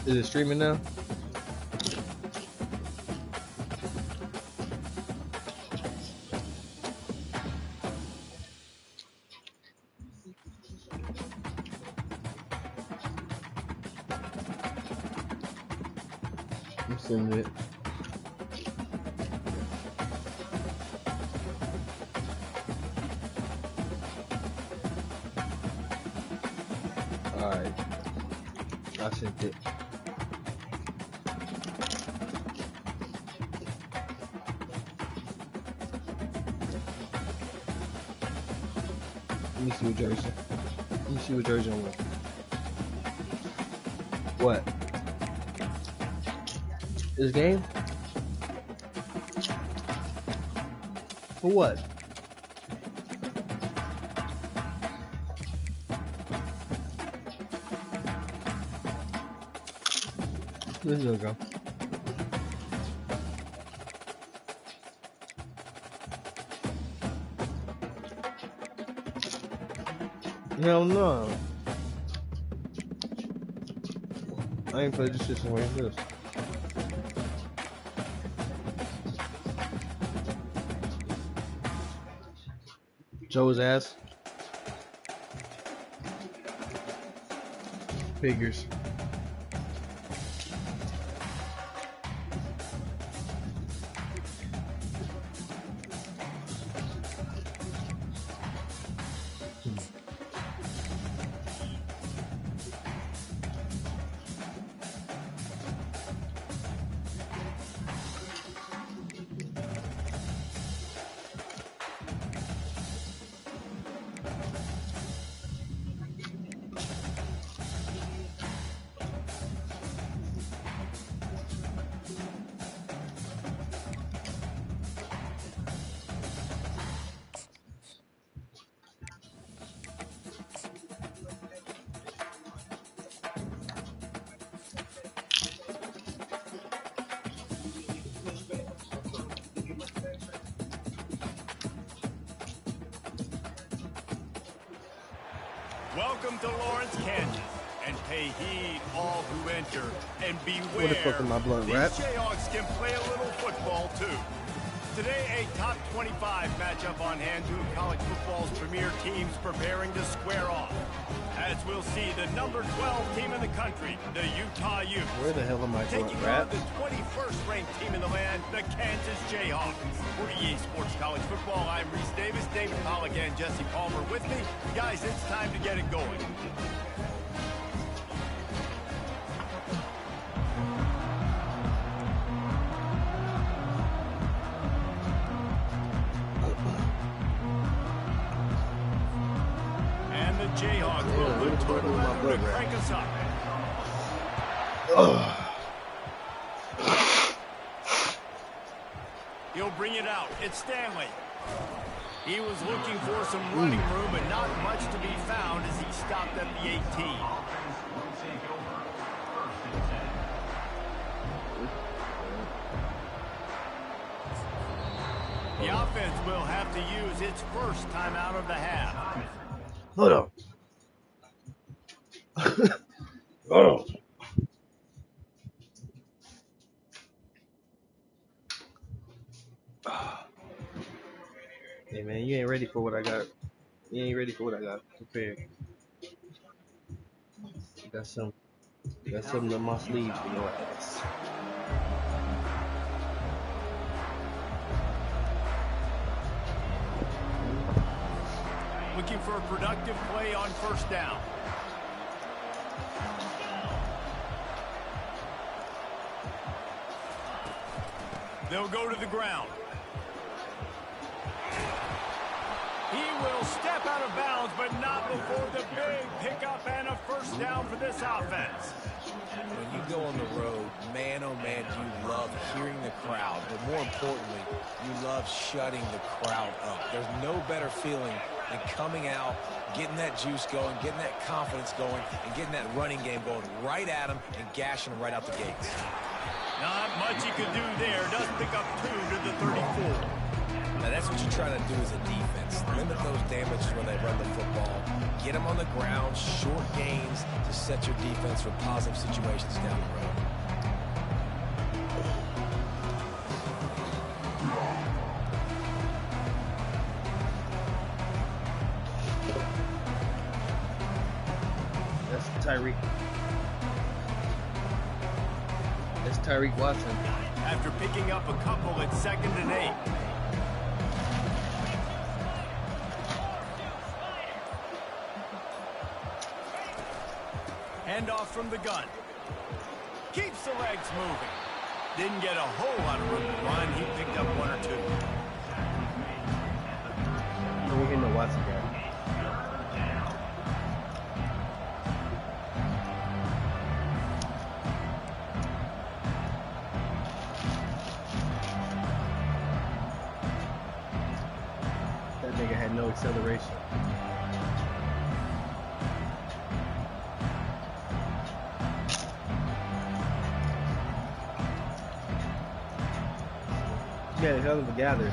Is it streaming now? I'm sending it. Alright. I sent it. Let me see what jersey. Let me see what jersey I'm wearing. What? This game? For what? This is go. Hell no. I ain't played this shit somewhere like this. Joe's ass. Figures. Welcome to Lawrence, Kansas, and pay heed all who enter, and beware. Where the fuck is my blood These rat? Jayhawks can play a little football too. Today, a top 25 matchup on hand. Two of college football's premier teams preparing to square off. As we'll see, the number 12 team in the country, the Utah Utes. Where the hell am I going, Taking rat? on the 21st ranked team in the land, the Kansas Jayhawks. For EA Sports College Football, I'm Reese Davis, David Pollock, and Jesse Palmer with me. Guys, it's time to get it going. And the Jayhawks will look to crank us up. He'll bring it out. It's Stanley. He was looking for some running room, but not much to be found as he stopped at the 18. The offense will have to use its first timeout of the half. Hold on. Hold on. Hey man, you ain't ready for what I got. You ain't ready for what I got prepared. Got something in my sleeves for your ass. Looking for a productive play on first down. They'll go to the ground. He will step out of bounds, but not before the big pickup and a first down for this offense. When you go on the road, man, oh man, you love hearing the crowd. But more importantly, you love shutting the crowd up. There's no better feeling than coming out, getting that juice going, getting that confidence going, and getting that running game going right at them and gashing them right out the gates. Not much he could do there. Does pick up 2 to the 34. Now, that's what you're trying to do as a defense. Limit those damages when they run the football. Get them on the ground, short gains to set your defense for positive situations down the road. That's Tyreek. That's Tyreek Watson. After picking up a couple at 2nd and 8. Handoff from the gun. Keeps the legs moving. Didn't get a whole lot of room to run. He picked up 1 or 2. We're getting the Watson guy. That nigga had no acceleration. He had a hell of a gather.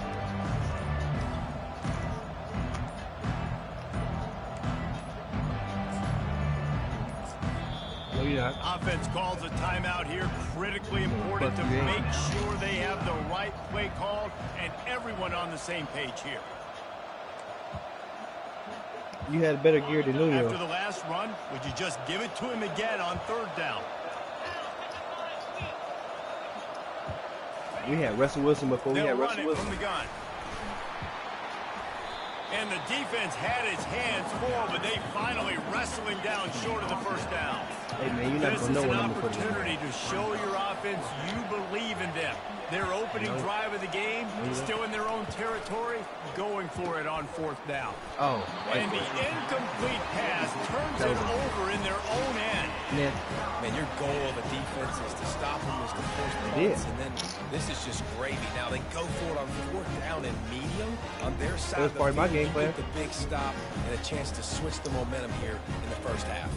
No, you're not. Offense calls a timeout here. Critically important to make sure they have the right play called and everyone on the same page here. You had better gear than Julio. After the last run, would you just give it to him again on 3rd down? We had Russell Wilson before we had Russell Wilson. From the gun. And the defense had his hands full, but they finally wrestle him down short of the 1st down. Hey man, you're not gonna know when I'm gonna put it in. This is an opportunity to show your offense you believe in them. Their opening drive of the game, still in their own territory, going for it on 4th down. Oh. And the incomplete pass turns it over in their own end. Yeah. Man, your goal of a defense is to stop them, is to force the points, and then this is just gravy. Now they go for it on 4th down and medium on their side. That was part of my game plan. The big stop and a chance to switch the momentum here in the 1st half.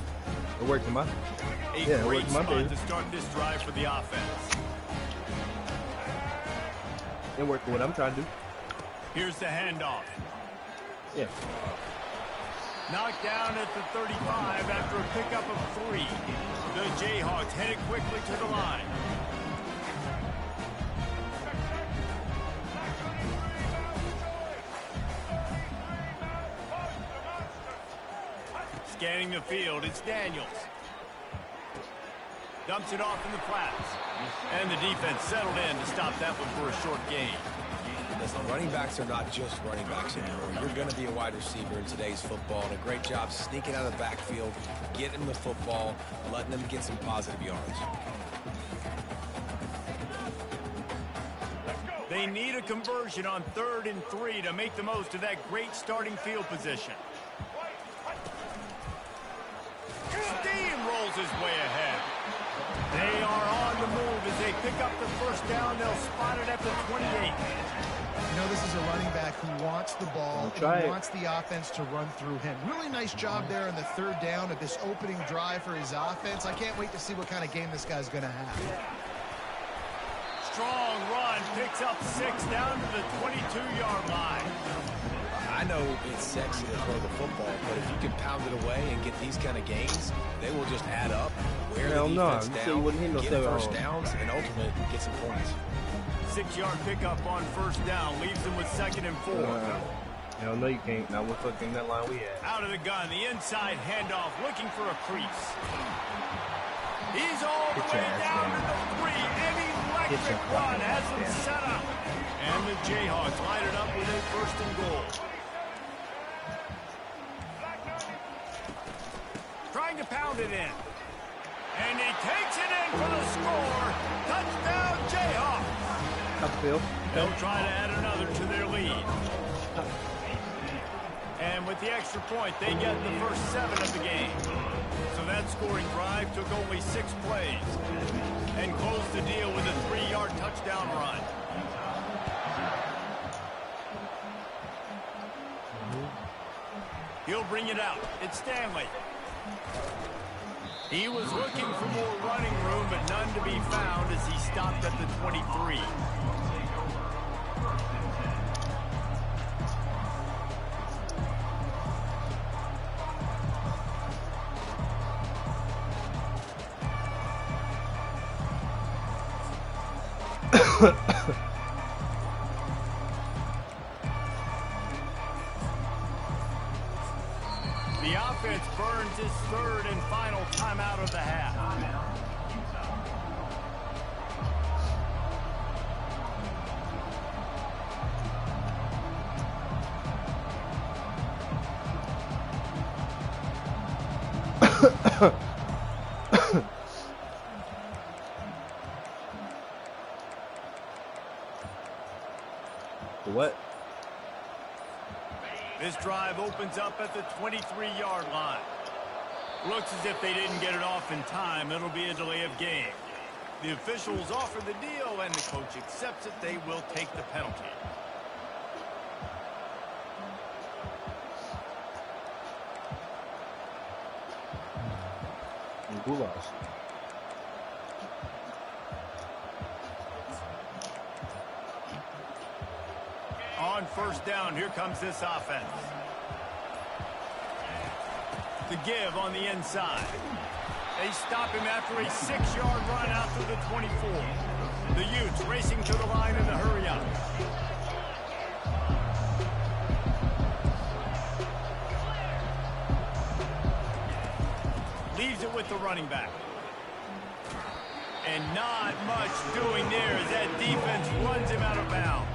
It worked in my A great spot to start this drive for the offense. It worked for what I'm trying to do. Here's the handoff. Yeah. Knocked down at the 35 after a pickup of 3. The Jayhawks headed quickly to the line. Scanning the field, it's Daniels. Dumps it off in the flats. And the defense settled in to stop that one for a short gain. Listen, running backs are not just running backs anymore. You're going to be a wide receiver in today's football, and a great job sneaking out of the backfield, getting the football, letting them get some positive yards. They need a conversion on 3rd and 3 to make the most of that great starting field position. Steamrolls his way ahead. They are on the move as they pick up the 1st down. They'll spot it at the 28. You know, this is a running back who wants the ball, and wants the offense to run through him. Really nice job there on the 3rd down of this opening drive for his offense. I can't wait to see what kind of game this guy's going to have. Strong run, picks up 6 down to the 22-yard line. I know it's sexy to throw the football, but if you can pound it away and get these kind of gains, they will just add up, wear the defense down, get 1st downs, and ultimately get some points. 6-yard pickup on 1st down, leaves them with 2nd and 4. Hell no you can't. Now we're fucking that line we had. Out of the gun, the inside handoff, looking for a crease. He's all the way down to the 3. An electric run has him set up. And the Jayhawks line it up with a 1st and goal. Trying to pound it in. And he takes it in for the score. Touchdown, Jayhawks. Upfield. They'll try to add another to their lead. And with the extra point, they get the first 7 of the game. So that scoring drive took only 6 plays and closed the deal with a 3-yard touchdown run. He'll bring it out. It's Stanley. He was looking for more running room, but none to be found as he stopped at the 23. defense burns its third and final timeout of the half. What? This drive opens up at the 23-yard line. Looks as if they didn't get it off in time. It'll be a delay of game. The officials offer the deal, and the coach accepts it. They will take the penalty. Goulash. On first down, here comes this offense. The give on the inside. They stop him after a 6-yard run out to the 24. The Utes racing to the line in the hurry-up. Leaves it with the running back. And not much doing there as that defense runs him out of bounds.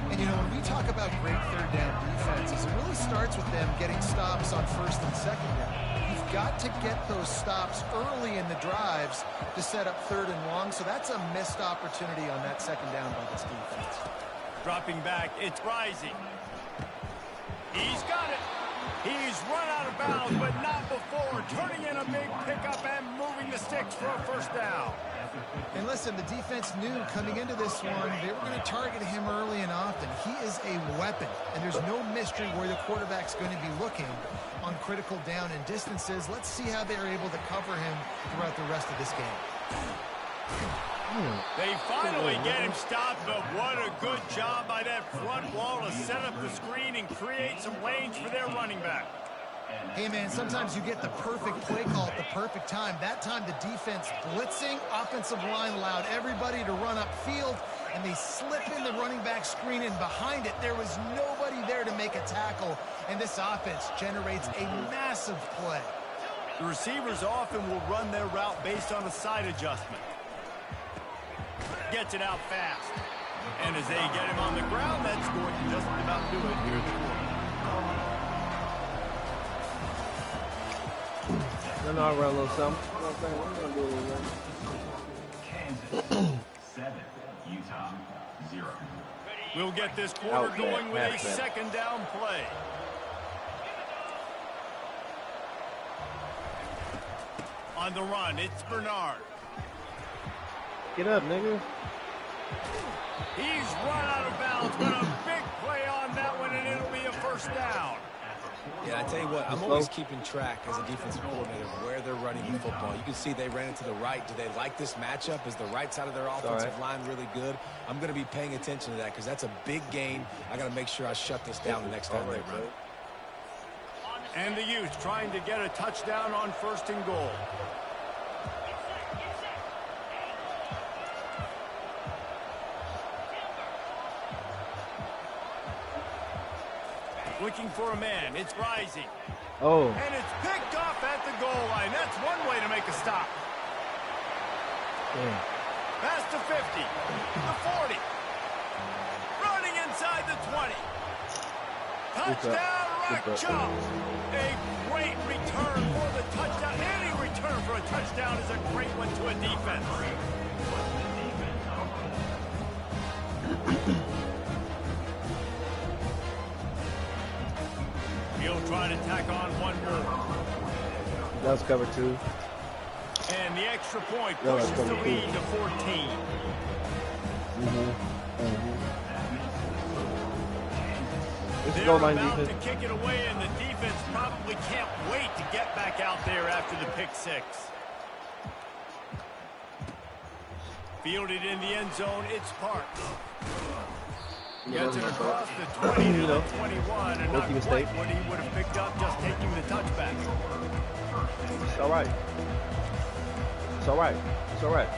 And, you know, when we talk about great third down defenses, it really starts with them getting stops on first and second down. You've got to get those stops early in the drives to set up third and long, so that's a missed opportunity on that second down by this defense. Dropping back, it's Rising. He's got it. He's run out of bounds, but not before. Turning in a big pickup and moving the sticks for a first down. And listen, the defense knew coming into this one, they were going to target him early and often. He is a weapon, and there's no mystery where the quarterback's going to be looking on critical down and distances. Let's see how they're able to cover him throughout the rest of this game. They finally get him stopped, but what a good job by that front wall to set up the screen and create some lanes for their running back. Hey, man, sometimes you get the perfect play call at the perfect time. That time the defense blitzing, offensive line allowed everybody to run upfield, and they slip in the running back screen, and behind it there was nobody there to make a tackle, and this offense generates a massive play. The receivers often will run their route based on a side adjustment. Gets it out fast. And as they get him on the ground, that's going to just about do it here in the quarter. Then I'll run a little something. You know what I'm saying? We're going to do a little something. Kansas 7, Utah 0. We'll get this quarter going with a second down play. On the run, it's Bernard. Get up, nigga. He's run out of bounds, but a big play on that one, and it'll be a first down. Yeah, I tell you what, I'm always keeping track as a defensive coordinator where they're running the football. You can see they ran it to the right. Do they like this matchup? Is the right side of their offensive line really good? I'm going to be paying attention to that because that's a big game. I got to make sure I shut this down the next time they run it. And the Utes trying to get a touchdown on first and goal. Looking for a man. It's Rising. Oh. And it's picked off at the goal line. That's one way to make a stop. Yeah. Past the 50. The 40. Running inside the 20. Touchdown, Rock Chop. A great return for the touchdown. Any return for a touchdown is a great one to a defense. He'll try to tack on one more. That was cover 2. And the extra point pushes the lead to 14. They're about to kick it away, and the defense probably can't wait to get back out there after the pick six. Fielded in the end zone, it's Parks. Gets it across the 20 to the 21, and not quite what he would have picked up just taking the touchback. It's all right. It's all right. It's all right.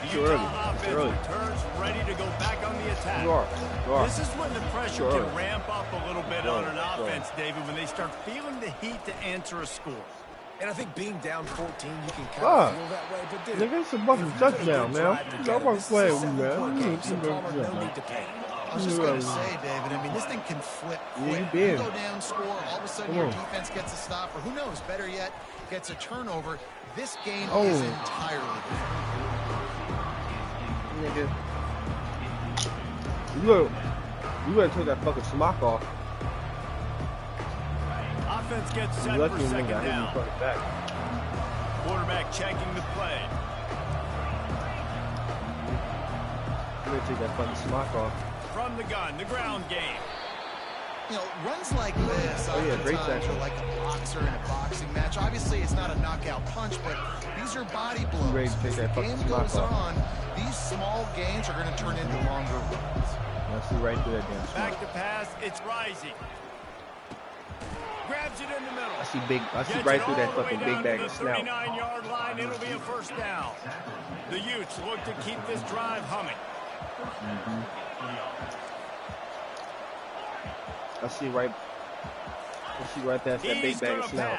The Utah offense returns ready to go back on the attack. You are. This is when the pressure can ramp up a little bit on an offense, David, when they start feeling the heat to answer a score. And I think being down 14, you can kind of feel that way. But dude, nigga, it's a fucking touchdown, man. I'm fucking playing with me, man. No need to pay. I was just going to say, David, I mean, this thing can flip quick. Yeah, you go down, score, all of a sudden your defense gets a stop, or who knows, better yet, gets a turnover. This game is entirely different. Look, you gotta take that fucking smock off. Offense gets set for second down. Quarterback checking the play. You gotta take that fucking smock off. From the gun, the ground game. You know, runs like this oftentimes are like a boxer in a boxing match. Obviously, it's not a knockout punch, but these are body blows. As the game goes on, these small gains are going to turn into longer runs. I see right through that damn back to pass, it's Rising. Grabs it in the middle. I see right through that fucking big bag of snout. 39-yard line, it'll be a first down. The Utes look to keep this drive humming. I see right past that big bag of snout.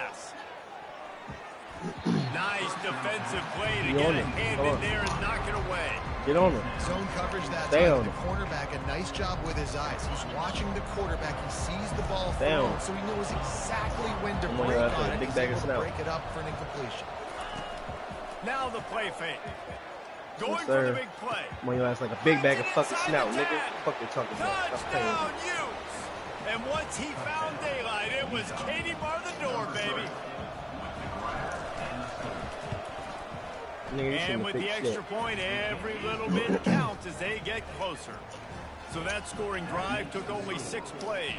Nice defensive play to get a hand in there and knock it away. Get on him. Zone coverage that time. The cornerback, a nice job with his eyes. He's watching the quarterback. He sees the ball thrown, so he knows exactly when to break on it. He's able to break it up for an incompletion. Now the play fake. Going for the big play. When your ass like a big bag of fucking snout, nigga. Fuck you talking about. Touchdown, Utes. And once he found daylight, it was Katie bar the door, baby. And with the extra point, every little bit counts as they get closer. So that scoring drive took only 6 plays.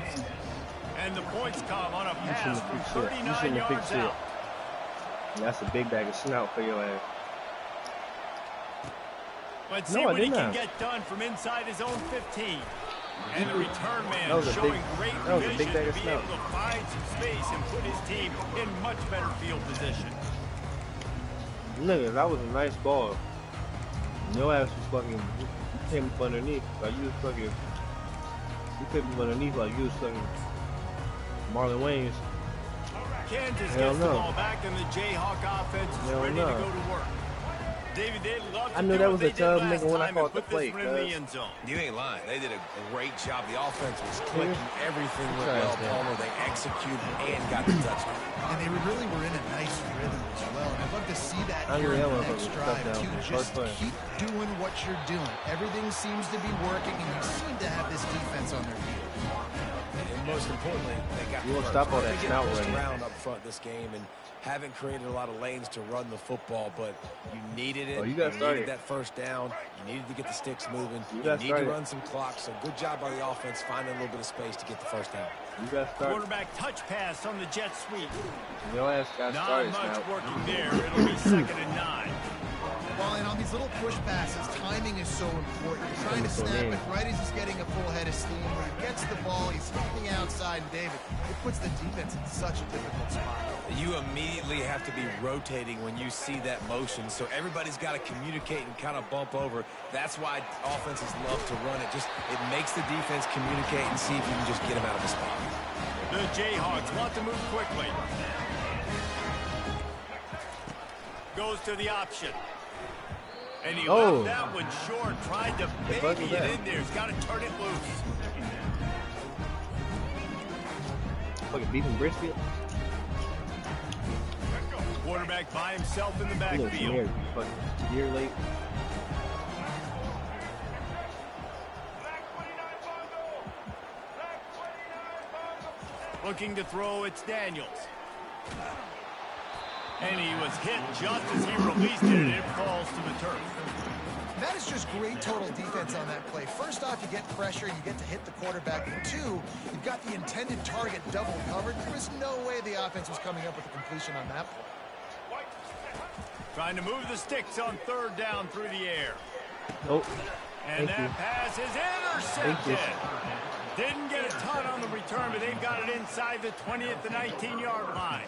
And the points come on a pass from 39 yards out. That's a big bag of snout for your ass. Let's see what he can get done from inside his own 15. And the return man showing great vision to be able to find some space and put his team in much better field position. Nigga, that was a nice ball. Your ass was fucking, you came up underneath like you was fucking, you came up underneath like you was fucking Marlon Wayans. Kansas gets the ball back and the Jayhawk offense is ready to go to work. David, they love to I knew that was a tough nigga when I caught the play. You ain't lying. They did a great job. The offense was clicking. Everything went well, Palmer. They executed and got the touchdown. And they really were in a nice rhythm as well. And I'd love to see that here in the next drive, too. Just keep doing what you're doing. Everything seems to be working, and you seem to have this defense on their feet. And most importantly, they got stop all that snout ground up front this game and haven't created a lot of lanes to run the football, but you needed it. You needed that first down. You needed to get the sticks moving. You need to run some clock. So good job by the offense finding a little bit of space to get the first down. Quarterback touch pass on the jet sweep. Your ass got started. Not much working there. It'll be 2nd and 9. Well, and on these little push passes, timing is so important. You're trying to snap it right as he's getting a full head of steam. When he gets the ball, he's hitting outside, and David, it puts the defense in such a difficult spot. You immediately have to be rotating when you see that motion, so everybody's got to communicate and kind of bump over. That's why offenses love to run it. It makes the defense communicate and see if you can just get them out of the spot. The Jayhawks want to move quickly. Goes to the option. And he left that one short, tried to baby it in there. He's got to turn it loose. Fucking beefing brisket. Quarterback by himself in the backfield. Year late. Looking to throw, it's Daniels. And he was hit just as he released it, and it falls to the turf. That is just great total defense on that play. First off, you get pressure, you get to hit the quarterback. And 2, you've got the intended target double covered. There was no way the offense was coming up with a completion on that play. Trying to move the sticks on 3rd down through the air. Nope. And that pass is intercepted. Didn't get a ton on the return, but they've got it inside the 20th to 19-yard line.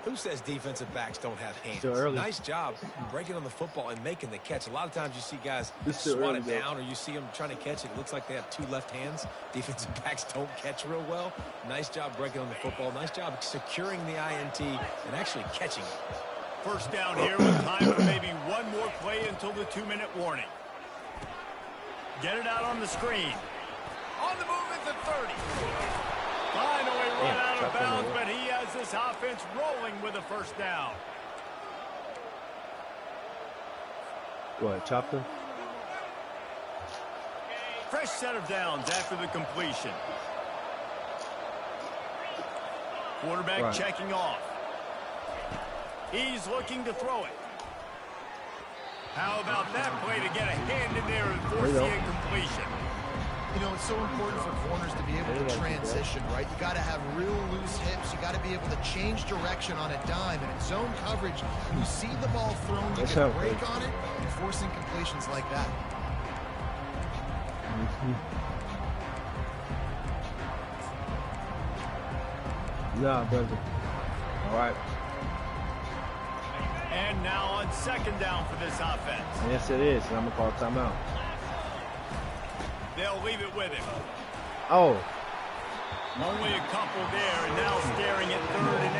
Who says defensive backs don't have hands? Still early. Nice job breaking on the football and making the catch. A lot of times you see guys still swat early, it down, or you see them trying to catch it. It looks like they have two left hands. Defensive backs don't catch real well. Nice job breaking on the football. Nice job securing the INT and actually catching it. First down here with time for maybe one more play until the 2-minute warning. Get it out on the screen. On the move at the 30. Finally run out of bounds, but he has this offense rolling with a first down. What, chopped him? Fresh set of downs after the completion. Quarterback checking off. He's looking to throw it. How about that play to get a hand in there and force the incompletion? You know, it's so important for corners to be able to transition, right? You got to have real loose hips. You got to be able to change direction on a dime. And in zone coverage, when you see the ball thrown, you get a break on it and forcing completions like that. Nah, brother. All right. And now on second down for this offense. Yes, it is. And I'm going to call timeout. They'll leave it with him. Oh. Only a couple there, and now staring at 3rd and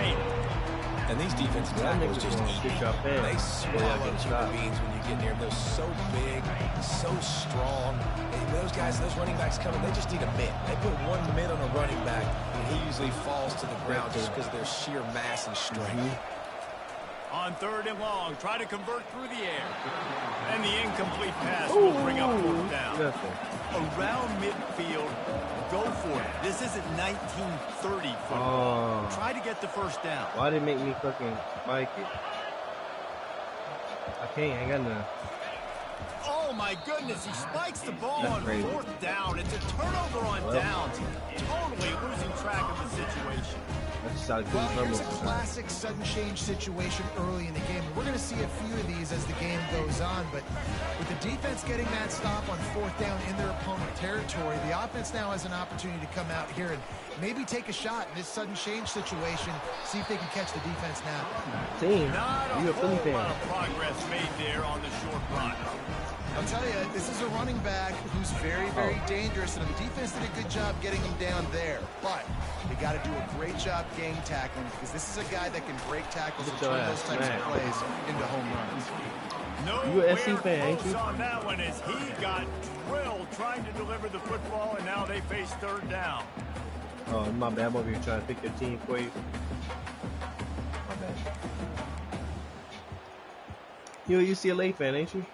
8. And these defensive tackles just eat. They swallow human beings when you get near them. They're so big, so strong. Those guys, those running backs coming, they just need a mid. They put one mid on a running back, and he usually falls to the ground just because of their sheer mass and strength. On 3rd and long, try to convert through the air. And the incomplete pass will bring up 4th down. Around midfield, go for it. This isn't 1930 football. Try to get the first down. Why did it make me fucking spike it? I can't, I ain't got none. Oh my goodness, he spikes the ball on 4th down. It's a turnover on downs. Totally losing track of the situation. Well, here's a classic sudden change situation early in the game. We're going to see a few of these as the game goes on, but with the defense getting that stop on 4th down in their opponent territory, the offense now has an opportunity to come out here and maybe take a shot in this sudden change situation, see if they can catch the defense now. Team, you a Philly fan. Not a whole lot of progress made there on the short run. I'll tell you, this is a running back who's very, very dangerous, and the defense did a good job getting him down there. But they got to do a great job game tackling, because this is a guy that can break tackles and turn those types of plays into home runs. You an SC fan, ain't you? On that one as he got drilled trying to deliver the football, and now they face 3rd down. Oh, my bad. I'm over here trying to pick your team for you. My bad. You a UCLA fan, ain't you?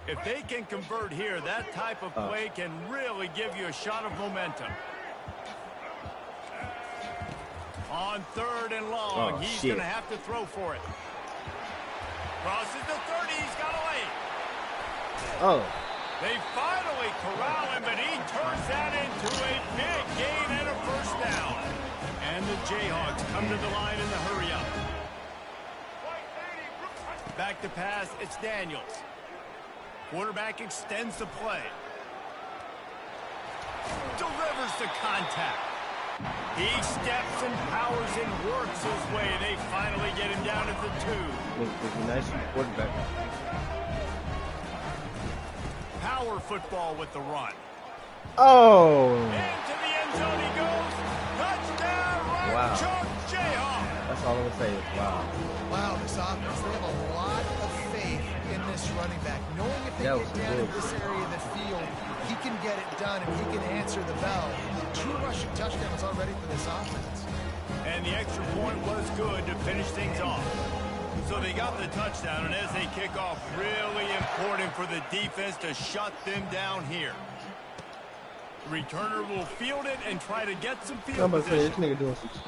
If they can convert here, that type of play can really give you a shot of momentum. On 3rd and long, he's going to have to throw for it. Crosses the 30, he's got a lane. They finally corral him, but he turns that into a big gain and a first down. And the Jayhawks come to the line in the hurry up. Back to pass, it's Daniels. Quarterback extends the play. Delivers the contact. He steps and powers and works his way. They finally get him down at the 2. Looks nice quarterback. Power football with the run. Oh! Into the end zone he goes. Touchdown, Ryan Chuck Jayhawk. That's all I'm going to say is wow. Wow, this offense, they have a lot of faith in this running back. Knowing if they get down in this area of the field, he can get it done and he can answer the bell. 2 rushing touchdowns already for this offense. And the extra point was good to finish things off. So they got the touchdown, and as they kick off, really important for the defense to shut them down here. The returner will field it and try to get some field position.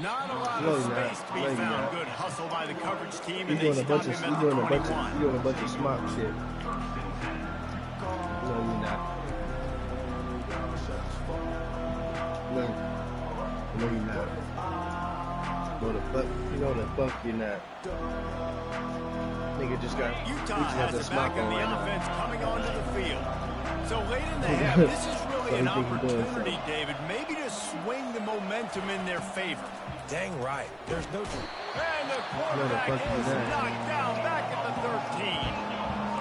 Not a lot of space to be found. Good hustle by the coverage team, and they stop him at the 21. You're doing a bunch of smart shit. No, you're not. No, you're not. You know the fuck you're not. Nigga just got Utah has the back of the offense coming onto the field. So late in the the half. This is really an opportunity, David, maybe to swing the momentum in their favor. Dang right. There's no... And the quarterback is knocked down back at the 13.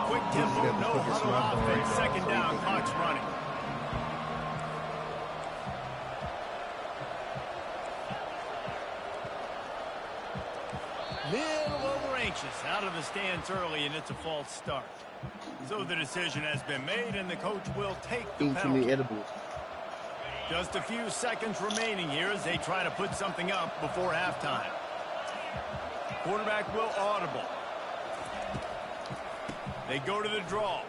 Quick tempo, no huddle offense, second down, clock's running. Little over anxious, out of the stands early, and it's a false start. So the decision has been made, and the coach will take the penalty. Just a few seconds remaining here as they try to put something up before halftime. Quarterback will audible. They go to the draw.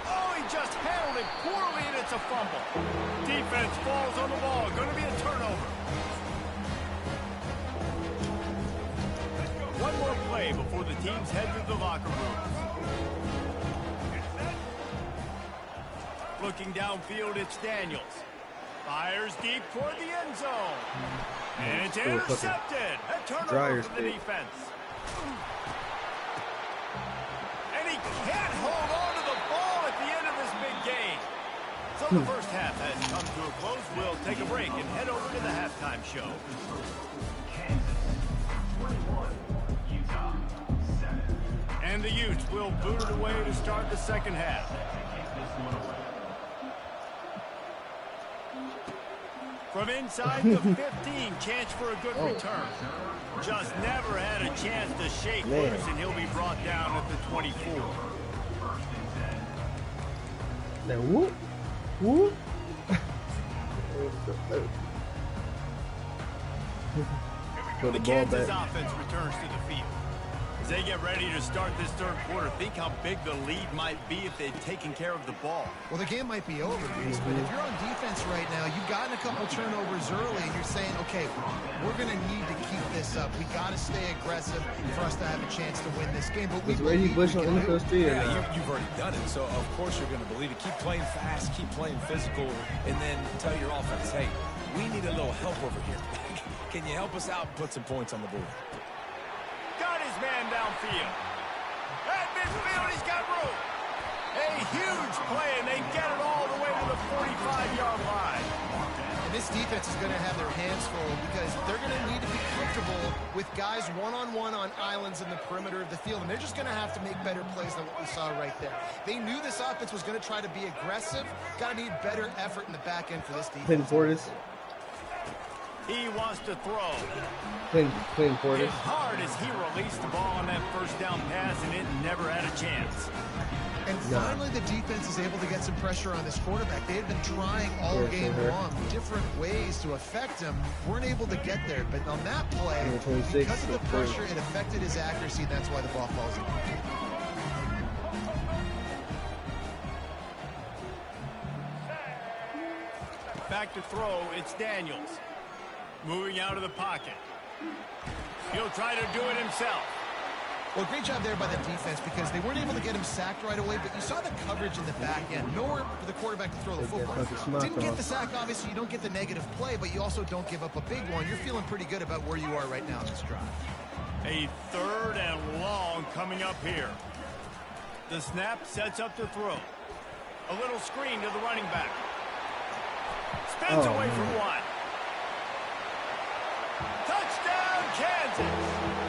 Oh, he just handled it poorly, and it's a fumble. Defense falls on the ball. Going to be a turnover. One more play before the teams head to the locker rooms. Looking downfield, it's Daniels. Fires deep toward the end zone. And it's intercepted. A turnover for the defense. And he can't hold on to the ball at the end of this big game. So the first half has come to a close. We'll take a break and head over to the halftime show. And the Utes will boot it away to start the second half. From inside the 15, chance for a good return. Just never had a chance to shake loose, and he'll be brought down at the 24. Now, whoop, whoop. The Kansas offense returns to the field. As they get ready to start this third quarter, think how big the lead might be if they'd taken care of the ball. Well, the game might be over, Reese, but if you're on defense right now, you've gotten a couple turnovers early, and you're saying, okay, we're going to need to keep this up. We got to stay aggressive for us to have a chance to win this game. But we Reggie Bush on NFL Street. Yeah, you've already done it, so of course you're going to believe it. Keep playing fast, keep playing physical, and then tell your offense, hey, we need a little help over here. Can you help us out and put some points on the board? Got his man downfield. At midfield, he's got room. A huge play, and they get it all the way to the 45-yard line. And this defense is going to have their hands full because they're going to need to be comfortable with guys one-on-one on islands in the perimeter of the field, and they're just going to have to make better plays than what we saw right there. They knew this offense was going to try to be aggressive. Got to need better effort in the back end for this defense. He wants to throw. Clean Portis. As hard as he released the ball on that first down pass, and it never had a chance. And finally, the defense is able to get some pressure on this quarterback. They had been trying all game long different ways to affect him. Weren't able to get there. But on that play, because of the pressure, it affected his accuracy. That's why the ball falls in. Back to throw, it's Daniels. Moving out of the pocket. He'll try to do it himself. Well, great job there by the defense because they weren't able to get him sacked right away, but you saw the coverage in the back end. Nowhere for the quarterback to throw the football. Didn't get the sack, obviously. You don't get the negative play, but you also don't give up a big one. You're feeling pretty good about where you are right now in this drive. A third and long coming up here. The snap sets up to throw. A little screen to the running back. Spins away from one. Touchdown, Kansas.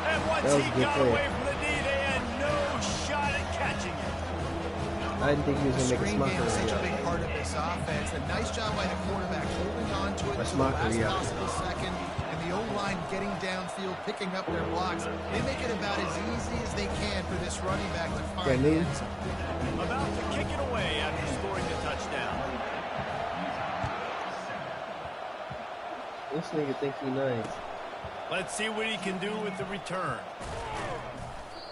And once he got away from the knee, they had no shot at catching it. I didn't think he was going to make a screen game is such a smoker. big part of this offense. A nice job by the quarterback holding on to it to the last possible second. And the O-line getting downfield, picking up their blocks. They make it about as easy as they can for this running back to find the end zone. About to kick it away after scoring the touchdown. This nigga think he nice. Let's see what he can do with the return.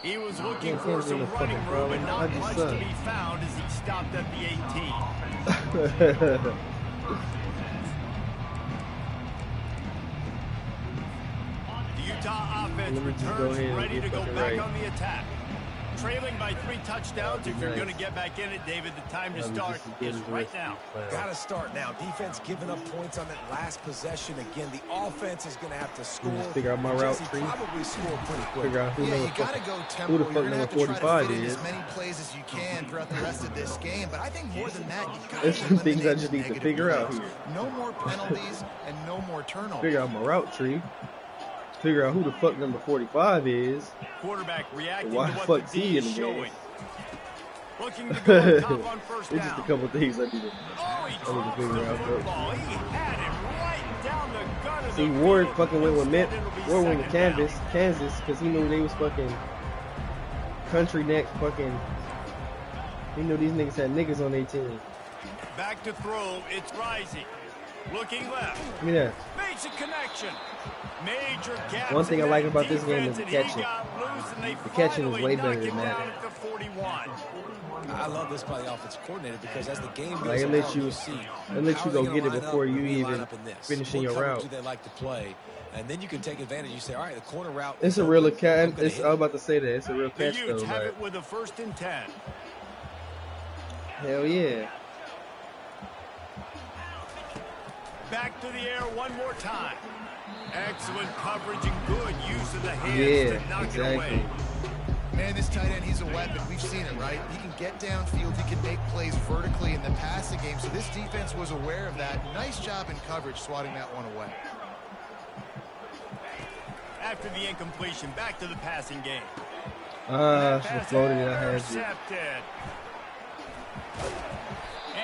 He was looking for some running room, but not much to be found as he stopped at the 18. The Utah offense returns ready to go back on the attack. trailing by 3 touchdowns. If you're going to get back in it, David, the time to start is right now. Got to start now. Defense giving up points on that last possession. Again, the offense is going to have to score. Just figure out my route tree. Probably score pretty quick. Figure out who Yeah, you got to go tempo. the fuck number 45 is. As many plays as you can throughout the rest of this game, but I think more than that, you got There's some things I just need to figure out here. No more penalties and no more turnovers. Figure out my route tree. Figure out who the fuck number 45 is. Quarterback reacting Why to the what fuck the D he in is the game? showing. Looking to go top on first It's just a down. couple things I need to Oh, he drops the figure out. football. He had it right down the gut of See, the Ward field. fucking went with Instead, it'll be Ward went with second down. Kansas, because he knew they was fucking country neck fucking. He knew these niggas had niggas on their team. Back to throw. It's Rising. Looking left. Give me that. Makes a connection. Major gaps. One thing I in like that about this game is defense, the and he catching. got loose, and they The catching is finally way better knock than him that. down at the 41. I love this by the offensive coordinator because as the game goes Like, it on, lets you- see it lets how you are go they gonna get it line before up you when we even line up in this? finishing What your coverage route. do they like to play? And then you can take advantage. You say, all right, the corner route. It's is a open. real I'm catch. gonna I was hit it. about to say that. It's a real The catch though. Utes have Like, it with a 1st and 10. hell yeah. Back to the air one more time. Excellent coverage and good use of the hands Yeah, to knock it exactly. away. Man, this tight end, he's a weapon. We've seen it, right? He can get downfield. He can make plays vertically in the passing game. So this defense was aware of that. Nice job in coverage, swatting that one away. After the incompletion, back to the passing game. Should have floated it. I had you. Intercepted.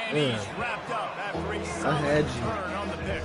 And he's wrapped up after a solid had you. turn on the pick.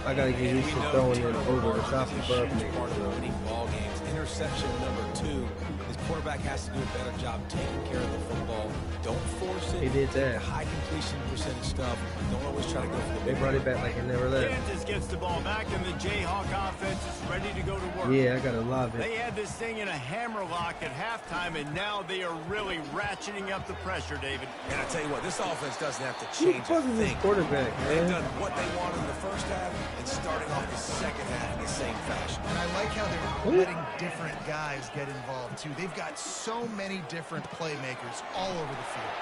I gotta get used to throwing it over the top of Huge me. part of winning ball games. Interception number 2. His quarterback has to do a better job taking care of the football. Don't force it. He did that. High completion percentage stuff. Don't always try to go for the They big brought it play. back like it never left. Kansas gets the ball back, and the Jayhawk offense is ready to go to work. Yeah, I gotta love it. They had this thing in a hammerlock at halftime, and now they are really ratcheting up the pressure, David. And I tell you what, this offense doesn't have to Who the change fuck a is this thing. quarterback, They've man? done what they wanted in the first half and starting off the second half in the same fashion. And I like how they're letting different guys get involved, too. They've got so many different playmakers all over the field.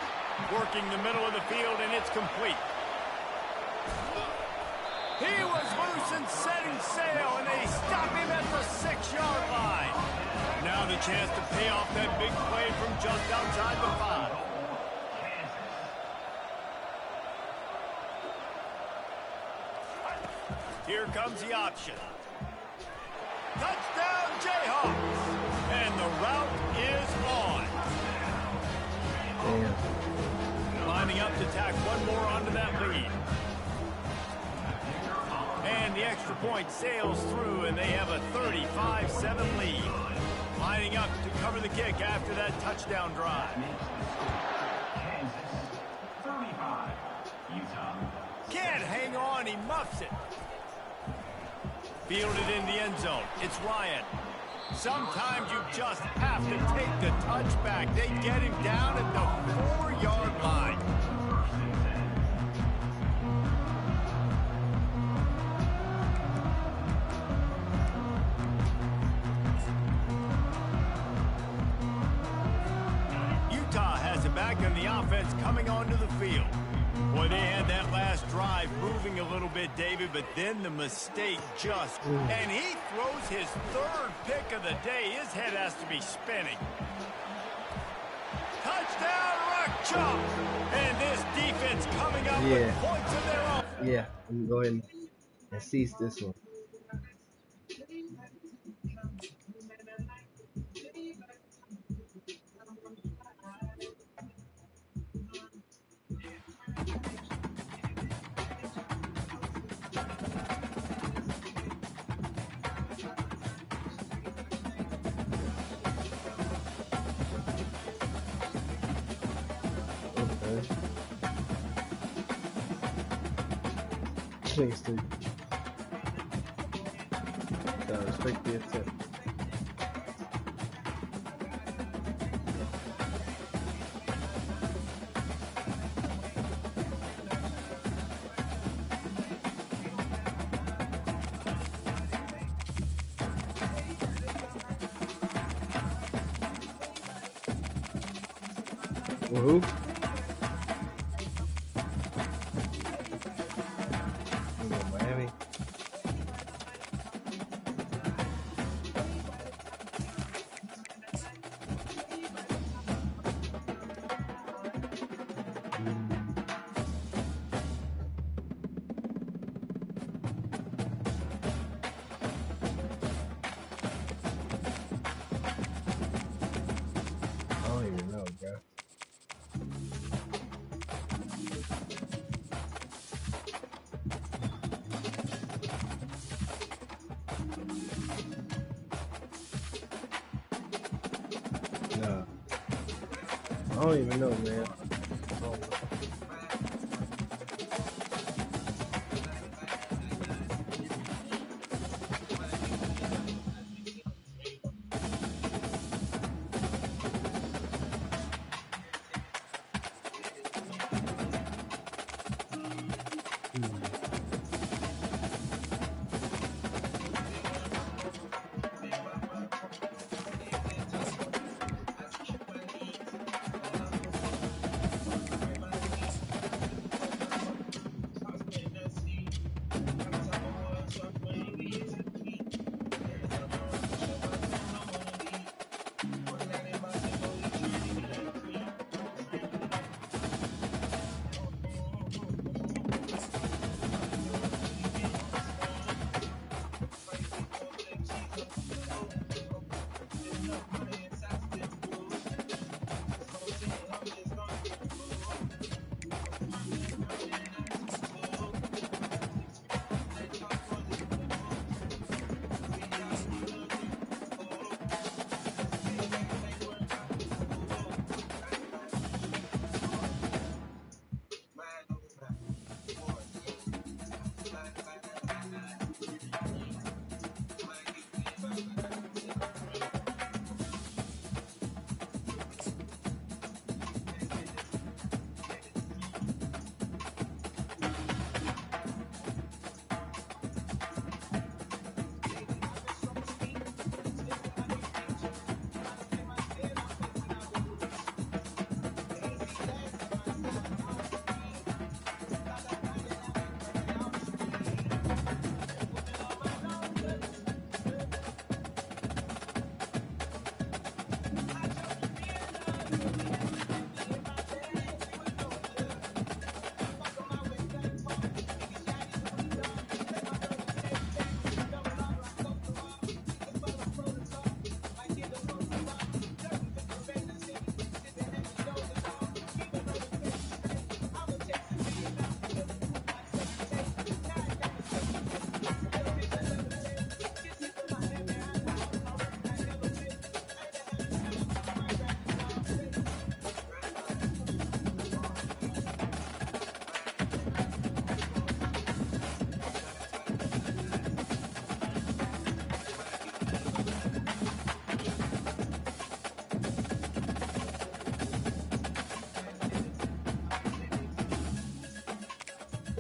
Working the middle of the field, and it's complete. He was loose and setting sail, and they stop him at the 6-yard line. Now the chance to pay off that big play from just outside the 5. Here comes the option. Touchdown, Jayhawks! And the route is on. Damn. Lining up to tack one more onto that lead. And the extra point sails through, and they have a 35-7 lead. Lining up to cover the kick after that touchdown drive. Kansas. 35. Utah. Can't hang on, he muffs it. Fielded in the end zone. It's Ryan. Sometimes you just have to take the touchback. They get him down at the 4-yard line. Utah has it back, and the offense coming onto the field. Boy, they had that last drive moving a little bit, David, but then the mistake just... And he throws his 3rd pick of the day. His head has to be spinning. Touchdown, Rock Chalk! And this defense coming up with points of their own. Yeah, I'm gonna go ahead and seize this one. Please do. Respect the attempt. Who? Miami. I don't even know, bro. Nah. I don't even know, man.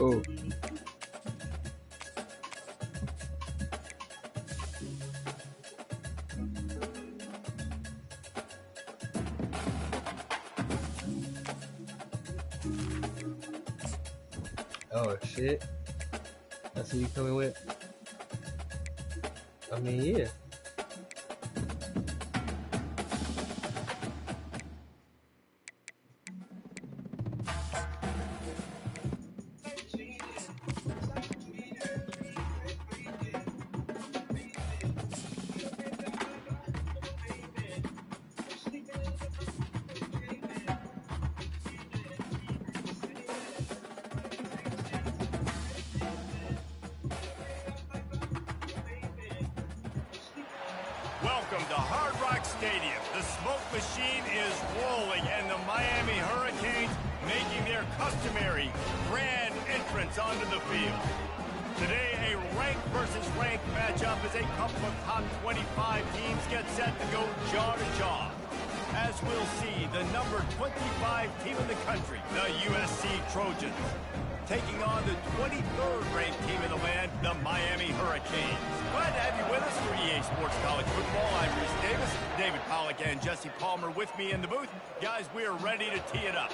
Oh. Oh shit. That's who you coming with? I mean, yeah. Welcome to Hard Rock Stadium. The smoke machine is rolling, and the Miami Hurricanes making their customary grand entrance onto the field. Today, a ranked versus ranked matchup as a couple of top 25 teams get set to go jaw to jaw. as we'll see the number 25 team in the country, the USC Trojans, taking on the 23rd ranked team in the land, the Miami Hurricanes. Glad to have you with us for EA Sports College Football. I'm Reese Davis, David Pollack and Jesse Palmer with me in the booth. Guys, we are ready to tee it up.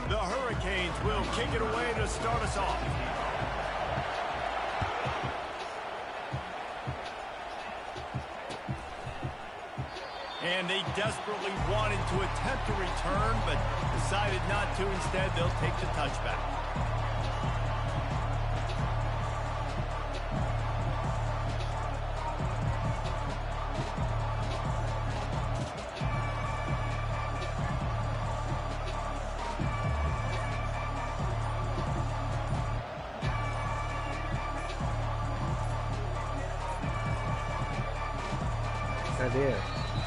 The Hurricanes will kick it away to start us off. And they desperately wanted to attempt a return, but decided not to. Instead, they'll take the touchback.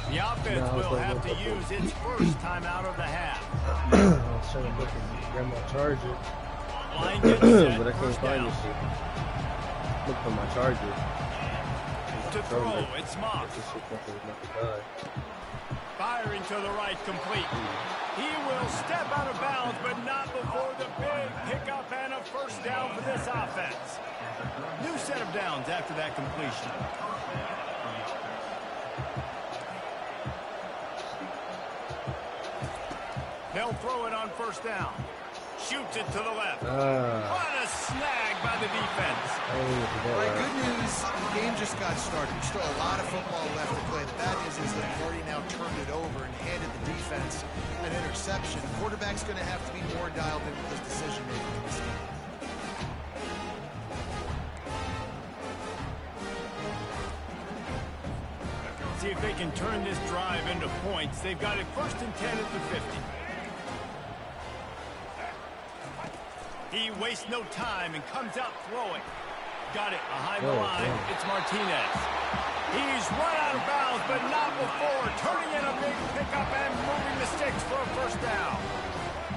The offense will have to use its first timeout of the half. I was trying to look and grab my charger, Line gets set, but I can't first find down. this shit. Look for my charger. To throw, it's Moss. This shit must have died. Firing to the right, complete. He will step out of bounds, but not before the big pickup and a first down for this offense. New set of downs after that completion. They'll throw it on first down. Shoots it to the left. What a snag by the defense. All right, good news. The game just got started. There's still a lot of football left to play. The bad news is they've already now turned it over and handed the defense an interception. The quarterback's going to have to be more dialed in with his decision-making in this game. See if they can turn this drive into points. They've got it first and 10 at the 50. He wastes no time and comes out throwing. Got it behind the line. It's Martinez. He's run out of bounds, but not before turning in a big pickup and moving the sticks for a first down.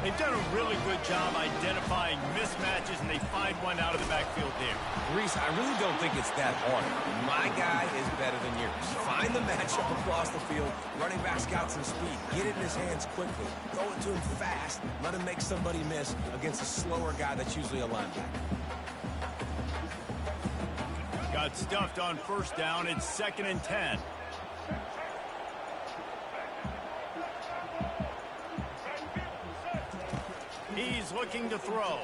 They've done a really good job identifying mismatches, and they find one out of the backfield there. Reese, I really don't think it's that hard. My guy is better than yours. Find the matchup across the field. Running back's got some speed. Get it in his hands quickly. Throw it to him fast. Let him make somebody miss against a slower guy that's usually a linebacker. Got stuffed on first down. It's 2nd and 10. He's looking to throw.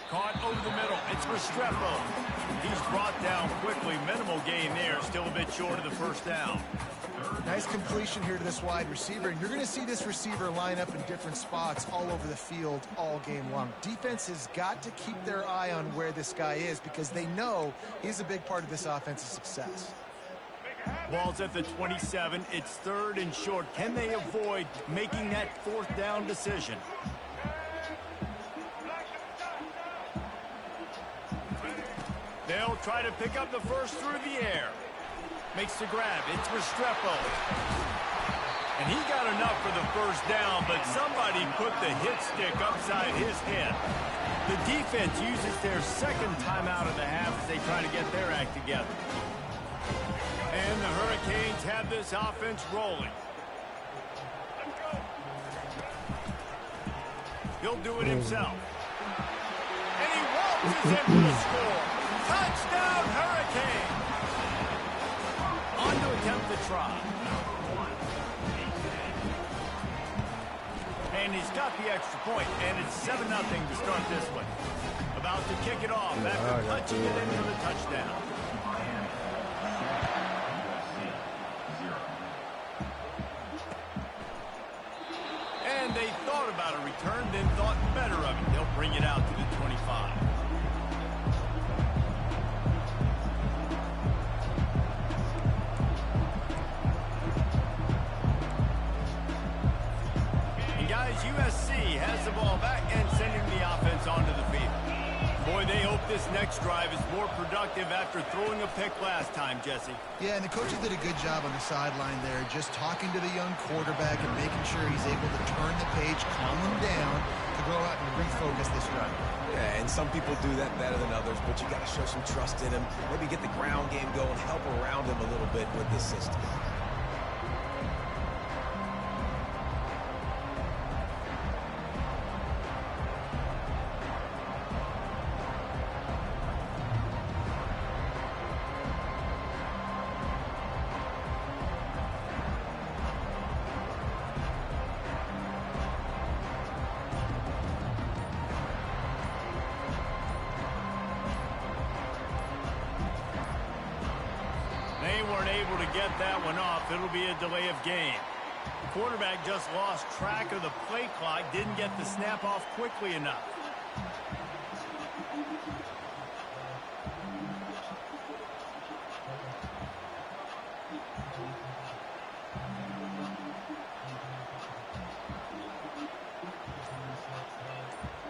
Caught over the middle. It's Restrepo. He's brought down quickly. Minimal gain there. Still a bit short of the first down. Nice completion here to this wide receiver. And you're going to see this receiver line up in different spots all over the field all game long. Defense has got to keep their eye on where this guy is because they know he's a big part of this offense's success. Ball's at the 27. It's 3rd and short. Can they avoid making that 4th down decision? They'll try to pick up the first through the air. Makes the grab. It's Restrepo. And he got enough for the first down, but somebody put the hit stick upside his head. The defense uses their 2nd timeout of the half as they try to get their act together. And the Hurricanes have this offense rolling. He'll do it himself. And he waltzes in for the score. Touchdown, Hurricane! On to attempt the try. And he's got the extra point, and it's 7-0 to start this one. About to kick it off after punching it in for the touchdown. And they thought about a return, then thought better of it. They'll bring it out to the 25. And guys, USC has the ball back and sending the offense onto the field. Boy, they hope this next drive is more productive after throwing a pick last time, Jesse. Yeah, and the coaches did a good job on the sideline there, just talking to the young quarterback and making sure he's able to turn the page, calm him down, to go out and refocus this drive. Yeah, and some people do that better than others, but you got to show some trust in him. Maybe get the ground game going, help around him a little bit with this system. They weren't able to get that one off. It'll be a delay of game. The quarterback just lost track of the play clock, didn't get the snap off quickly enough.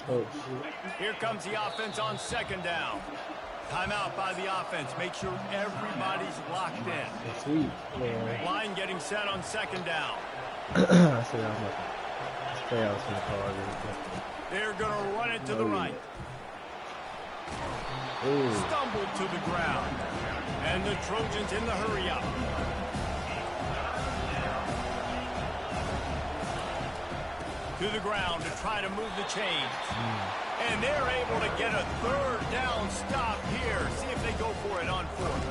Oh, shoot. Here comes the offense on second down. Timeout by the offense. Make sure everybody's locked in. Sweet, man. Line getting set on second down. I said I'm going to stay out from the car. They're going to run it to the right. Ooh. Stumbled to the ground. And the Trojans in the hurry up. To the ground to try to move the chains. And they're able to get a third down stop here. See if they go for it on fourth.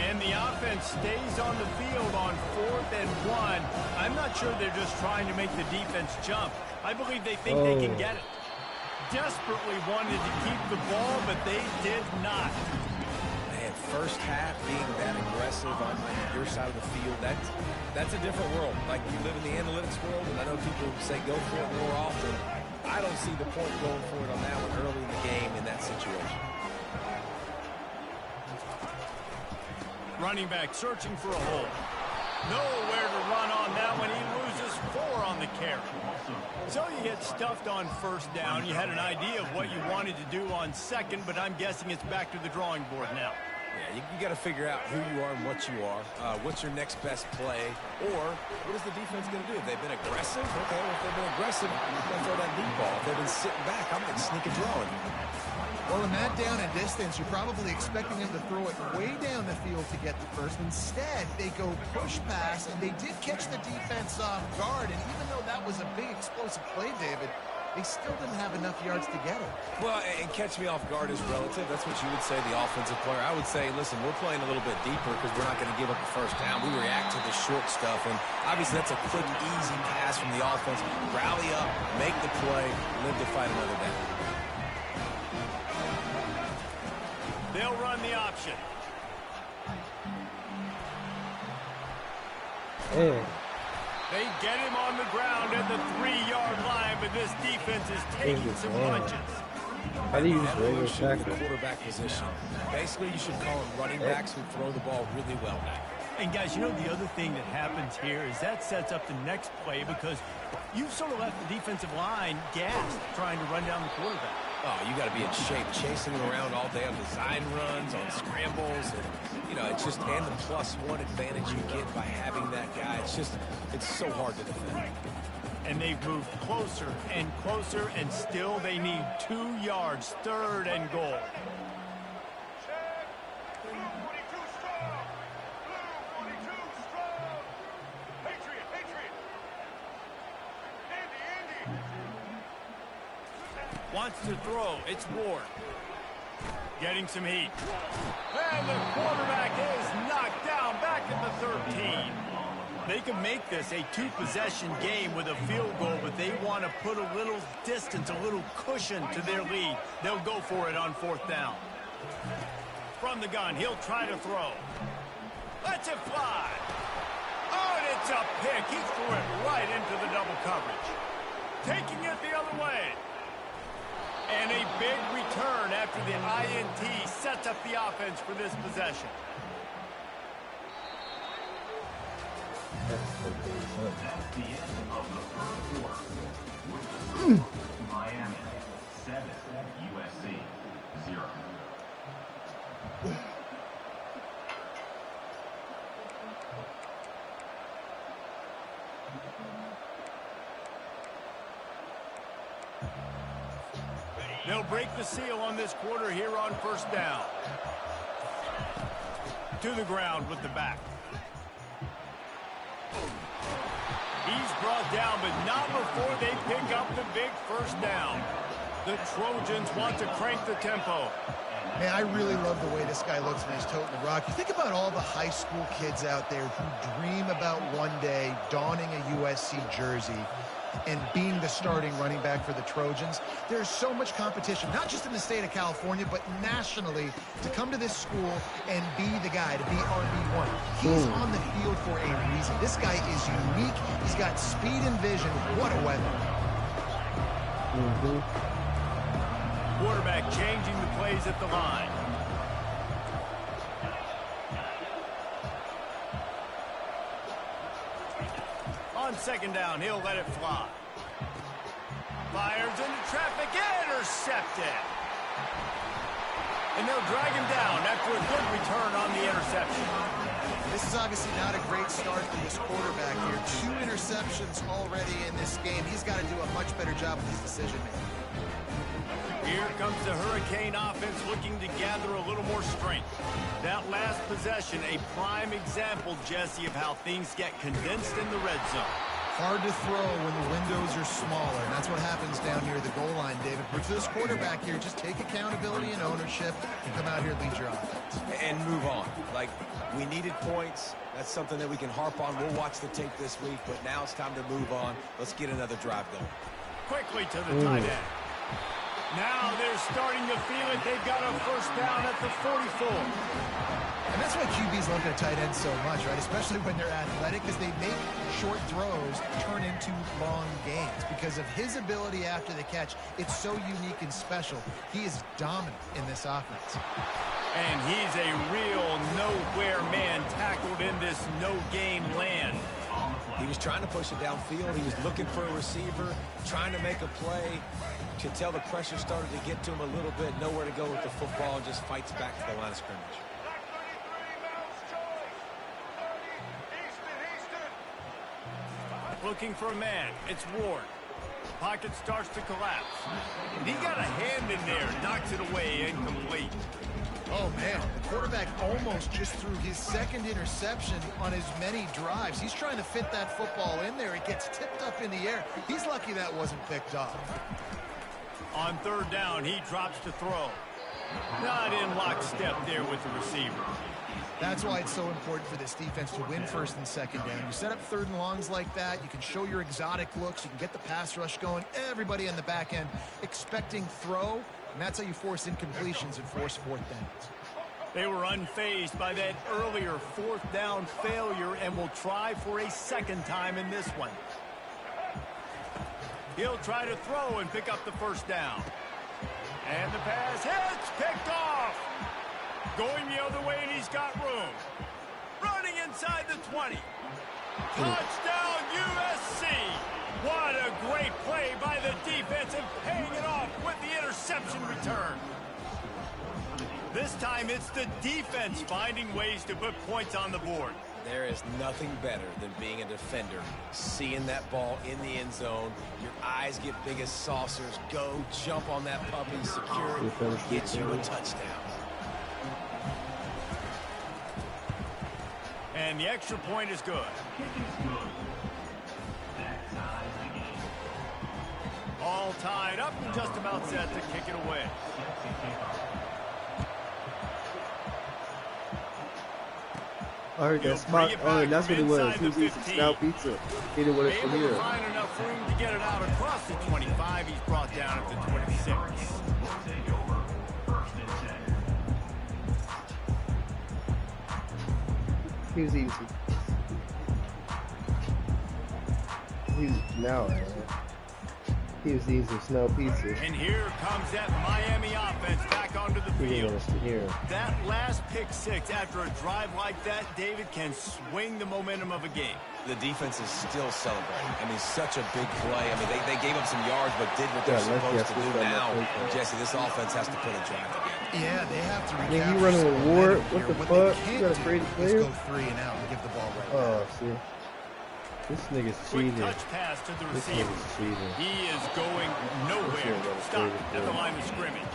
And the offense stays on the field on 4th and 1. I'm not sure they're just trying to make the defense jump. I believe they think they can get it. Desperately wanted to keep the ball, but they did not. Man, first half being that aggressive on your side of the field, that's a different world. Like, you live in the analytics world, and I know people say go for it more often. I don't see the point going for it on that one early in the game in that situation. Running back searching for a hole. Nowhere to run on that one. He loses 4 on the carry. So you get stuffed on first down. You had an idea of what you wanted to do on second, but I'm guessing it's back to the drawing board now. Yeah, you got to figure out who you are and what you are. What's your next best play? Or what is the defense going to do? If they've been aggressive, okay, well, if they've been aggressive, you're going to throw that deep ball. If they've been sitting back, I'm going to sneak a draw in. Well, in that down and distance, you're probably expecting them to throw it way down the field to get the first. Instead, they go push pass, and they did catch the defense off guard. And even though that was a big explosive play, David, they still didn't have enough yards to get it. Well, and catch me off guard is relative. That's what you would say, the offensive player. I would say, listen, we're playing a little bit deeper because we're not going to give up the first down. We react to the short stuff, and obviously that's a quick, easy pass from the offense. Rally up, make the play, live to fight another down. They'll run the option. Hey. They get him on the ground at the 3-yard line, but this defense is taking some punches. How do you use regular Evolution with tackle? quarterback position. Basically, you should call them running backs who throw the ball really well now. And guys, you know the other thing that happens here is that sets up the next play because you've sort of left the defensive line gassed trying to run down the quarterback. Oh, you got to be in shape, chasing him around all day on design runs, on scrambles, and it's just and the +1 advantage you get by having that guy. It's so hard to defend. And they've moved closer and closer, and still they need 2 yards, 3rd and goal. Wants to throw. It's Ward. Getting some heat. And the quarterback is knocked down back at the 13. They can make this a 2-possession game with a field goal, but they want to put a little distance, a little cushion to their lead. They'll go for it on 4th down. From the gun, he'll try to throw. Lets it fly. Oh, and it's a pick. He threw it right into the double coverage. Taking it the other way. And a big return after the INT sets up the offense for this possession. That's the end of the first quarter. Miami 7, USC 0. They'll break the seal on this quarter here on first down. To the ground with the back. He's brought down, but not before they pick up the big first down. The Trojans want to crank the tempo. Man, I really love the way this guy looks when he's toting the rock. You think about all the high school kids out there who dream about one day donning a USC jersey and being the starting running back for the Trojans. There's so much competition, not just in the state of California, but nationally, to come to this school and be the guy, to be RB1. He's on the field for a reason. This guy is unique. He's got speed and vision. What a weapon. Quarterback changing the plays at the line. On second down, he'll let it fly. Fires into traffic, intercepted. And they'll drag him down after a good return on the interception. This is obviously not a great start for this quarterback here. 2 interceptions already in this game. He's got to do a much better job with his decision-making. Here comes the Hurricane offense looking to gather a little more strength. That last possession, a prime example, Jesse, of how things get condensed in the red zone. Hard to throw when the windows are smaller, and that's what happens down near the goal line, David. But for this quarterback here, just take accountability and ownership and come out here and lead your offense. And move on. Like, we needed points. That's something that we can harp on. We'll watch the tape this week, but now it's time to move on. Let's get another drive going. Quickly to the tight end. Now they're starting to feel it. They've got a first down at the 44. And that's why QBs love their tight ends so much, right? Especially when they're athletic, because they make short throws turn into long gains. Because of his ability after the catch, it's so unique and special. He is dominant in this offense. And he's a real nowhere man tackled in this no-gain land. He was trying to push it downfield. He was looking for a receiver, trying to make a play. You can tell the pressure started to get to him a little bit. Nowhere to go with the football, and just fights back to the line of scrimmage. Looking for a man. It's Ward. Pocket starts to collapse. And he got a hand in there. Knocks it away. Incomplete. Oh, man. The quarterback almost just threw his second interception on as many drives. He's trying to fit that football in there. It gets tipped up in the air. He's lucky that wasn't picked off. On third down, he drops to throw. Not in lockstep there with the receiver. That's why it's so important for this defense to win first and second down. You set up third and longs like that, you can show your exotic looks, you can get the pass rush going, everybody on the back end expecting throw, and that's how you force incompletions and force fourth downs. They were unfazed by that earlier fourth down failure and will try for a second time in this one. He'll try to throw and pick up the first down. And the pass hits, picked off. Going the other way, and he's got room. Running inside the 20. Touchdown, USC. What a great play by the defense and paying it off with the interception return. This time, it's the defense finding ways to put points on the board. There is nothing better than being a defender. Seeing that ball in the end zone, your eyes get big as saucers. Go jump on that puppy, secure it, get you a touchdown. And the extra point is good. All tied up and just about set to kick it away. I heard that spot. Oh, that's what it was. He was eating some snout pizza. He didn't want it from Able to here. find enough room to get it out across the 25. He's brought down at the 26. He was eating some. He's now. He was eating some snow pizzas. And here comes that Miami offense back onto the field. Here. That last pick six after a drive like that, David, can swing the momentum of a game. The defense is still celebrating. I mean, such a big play. I mean, they gave up some yards, but did what they're supposed to do. Now, Jesse, this offense has to put a drive together. Yeah, they have to recapture. Yeah, you running with Ward? What the fuck? You got a crazy player? Go 3 and out and give the ball right back. See. This nigga's Quick cheating. touch pass to the This receiver. nigga's cheating. He is going nowhere. Stop at the line of scrimmage.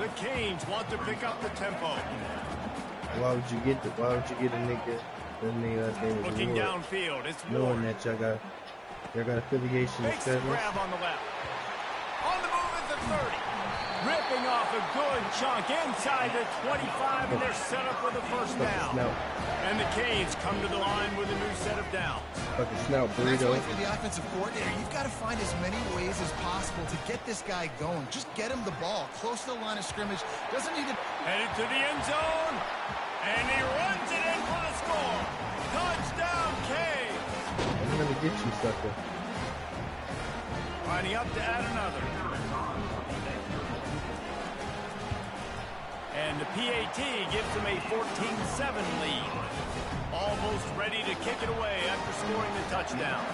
The Canes want to pick up the tempo. Why would you get a nigga? That nigga last name is Looking Ward. downfield, it's Knowing Ward. that y'all got affiliation with Makes the Pheasants. grab on the left. On the move at the 30. Ripping off a good chunk inside the 25, and they're set up with a first down. And the Canes come to the line with a new set of downs. Fucking snout That's burrito. why for the offensive coordinator, you've got to find as many ways as possible to get this guy going. Just get him the ball close to the line of scrimmage. Doesn't need to... Headed to the end zone. And he runs it in for the score. Touchdown, Canes. I'm gonna get you, sucker. Lining up to add another. And the PAT gives them a 14-7 lead. Almost ready to kick it away after scoring the touchdown.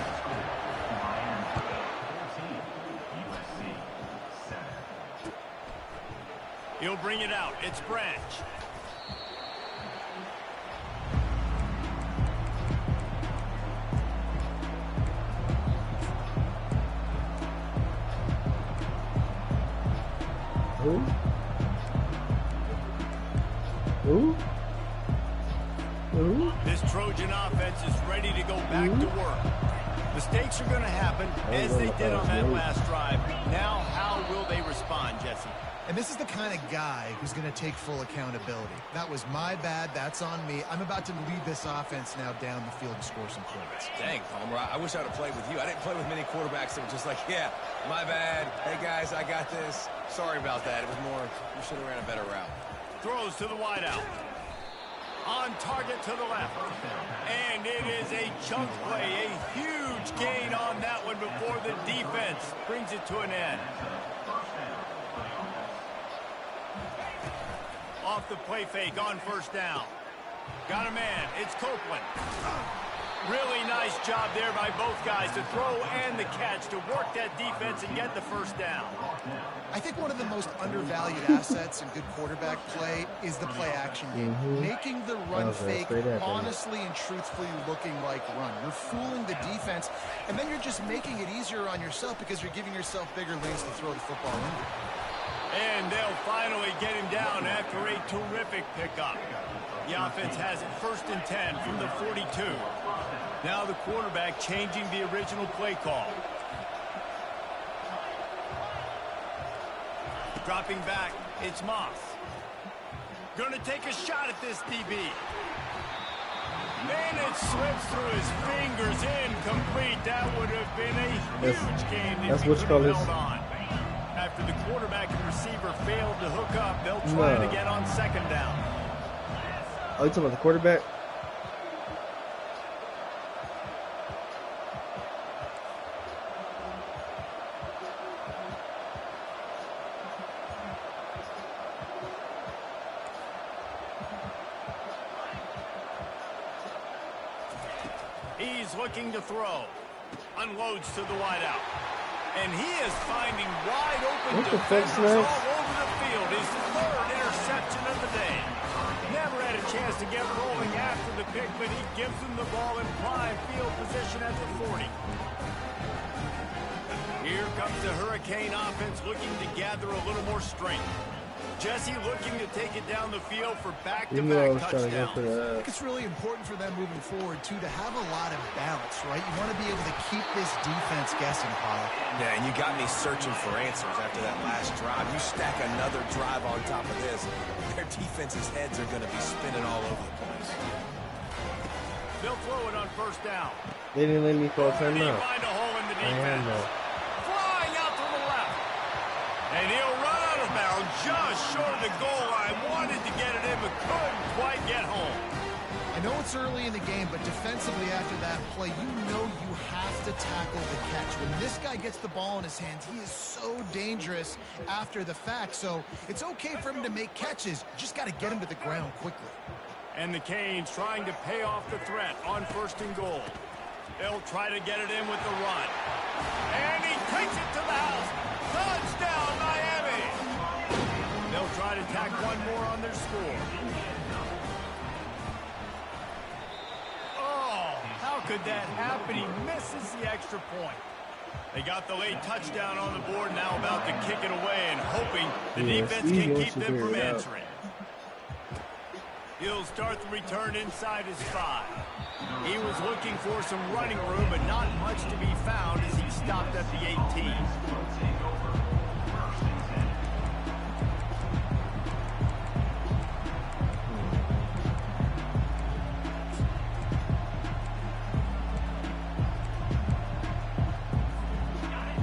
He'll bring it out. It's Branch. Who? Who? Who? This Trojan offense is ready to go back to work. Mistakes are going to happen, as they did on that last drive. Now, how will they respond, Jesse? And this is the kind of guy who's going to take full accountability. That was my bad. That's on me. I'm about to lead this offense now down the field and score some points. Dang, Palmer, I wish I would have played with you. I didn't play with many quarterbacks that were just like, yeah, my bad. Hey, guys, I got this. Sorry about that. It was more, you should have ran a better route. Throws to the wideout. On target to the left. And it is a chunk play. A huge gain on that one before the defense brings it to an end. Off the play fake on first down. Got a man. It's Copeland. Really nice job there by both guys to throw and the catch to work that defense and get the first down. I think one of the most undervalued assets in good quarterback play is the play action game. Making the run fake honestly and truthfully looking like run. You're fooling the defense, and then you're just making it easier on yourself because you're giving yourself bigger lanes to throw the football in. And they'll finally get him down after a terrific pickup. The offense has it 1st and 10 from the 42. Now the quarterback changing the original play call. Dropping back, it's Moss. Gonna take a shot at this DB. And it slips through his fingers, incomplete. That would have been a huge game if he could have held on. After the quarterback and receiver failed to hook up, they'll try it again on 2nd down. Oh, you talking about the quarterback? He's looking to throw. Unloads to the wideout. And he is finding wide open defenders all over the field. His 3rd interception of the day. Never had a chance to get rolling after the pick, but he gives them the ball in prime field position at the 40. Here comes the Hurricane offense looking to gather a little more strength. Jesse looking to take it down the field for back-to-back touchdowns. I think it's really important for them moving forward, too, to have a lot of balance, right? You want to be able to keep this defense guessing, Paul. Yeah, and you got me searching for answers after that last drive. You stack another drive on top of this, their defense's heads are going to be spinning all over the place. They'll throw it on 1st down. They didn't let me call timeout. Find a hole in the defense. Flying out to the left. And he'll run out of bounds just short of the goal line. Wanted to get it in, but couldn't quite get home. I know it's early in the game, but defensively after that play, you know you have to tackle the catch. When this guy gets the ball in his hands, he is so dangerous after the fact. So it's okay for him to make catches. You just got to get him to the ground quickly. And the Canes trying to pay off the threat on 1st and goal. They'll try to get it in with the run. And he takes it to the house. Touchdown, Miami! They'll try to tack one more on their score. Oh, how could that happen? He misses the extra point. They got the late touchdown on the board, now about to kick it away and hoping the defense can keep them from answering. He'll start the return inside his 5. He was looking for some running room, but not much to be found as he stopped at the 18.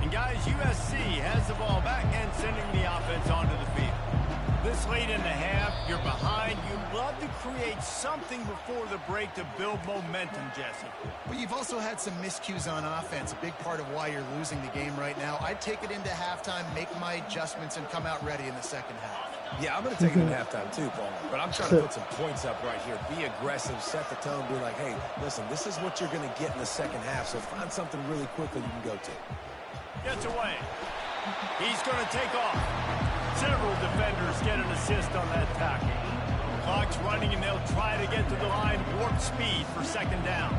And guys, USC has the ball back and sending the offense onto the field. This late in the half, you're behind. You'd love to create something before the break to build momentum, Jesse. But you've also had some miscues on offense, a big part of why you're losing the game right now. I'd take it into halftime, make my adjustments, and come out ready in the second half. Yeah, I'm going to take it at halftime too, Paul. But I'm trying to put some points up right here. Be aggressive, set the tone, be like, hey, listen, this is what you're going to get in the second half, so find something really quickly you can go to. Gets away. He's going to take off. Several defenders get an assist on that tackle. Clock's running, and they'll try to get to the line, warp speed for 2nd down.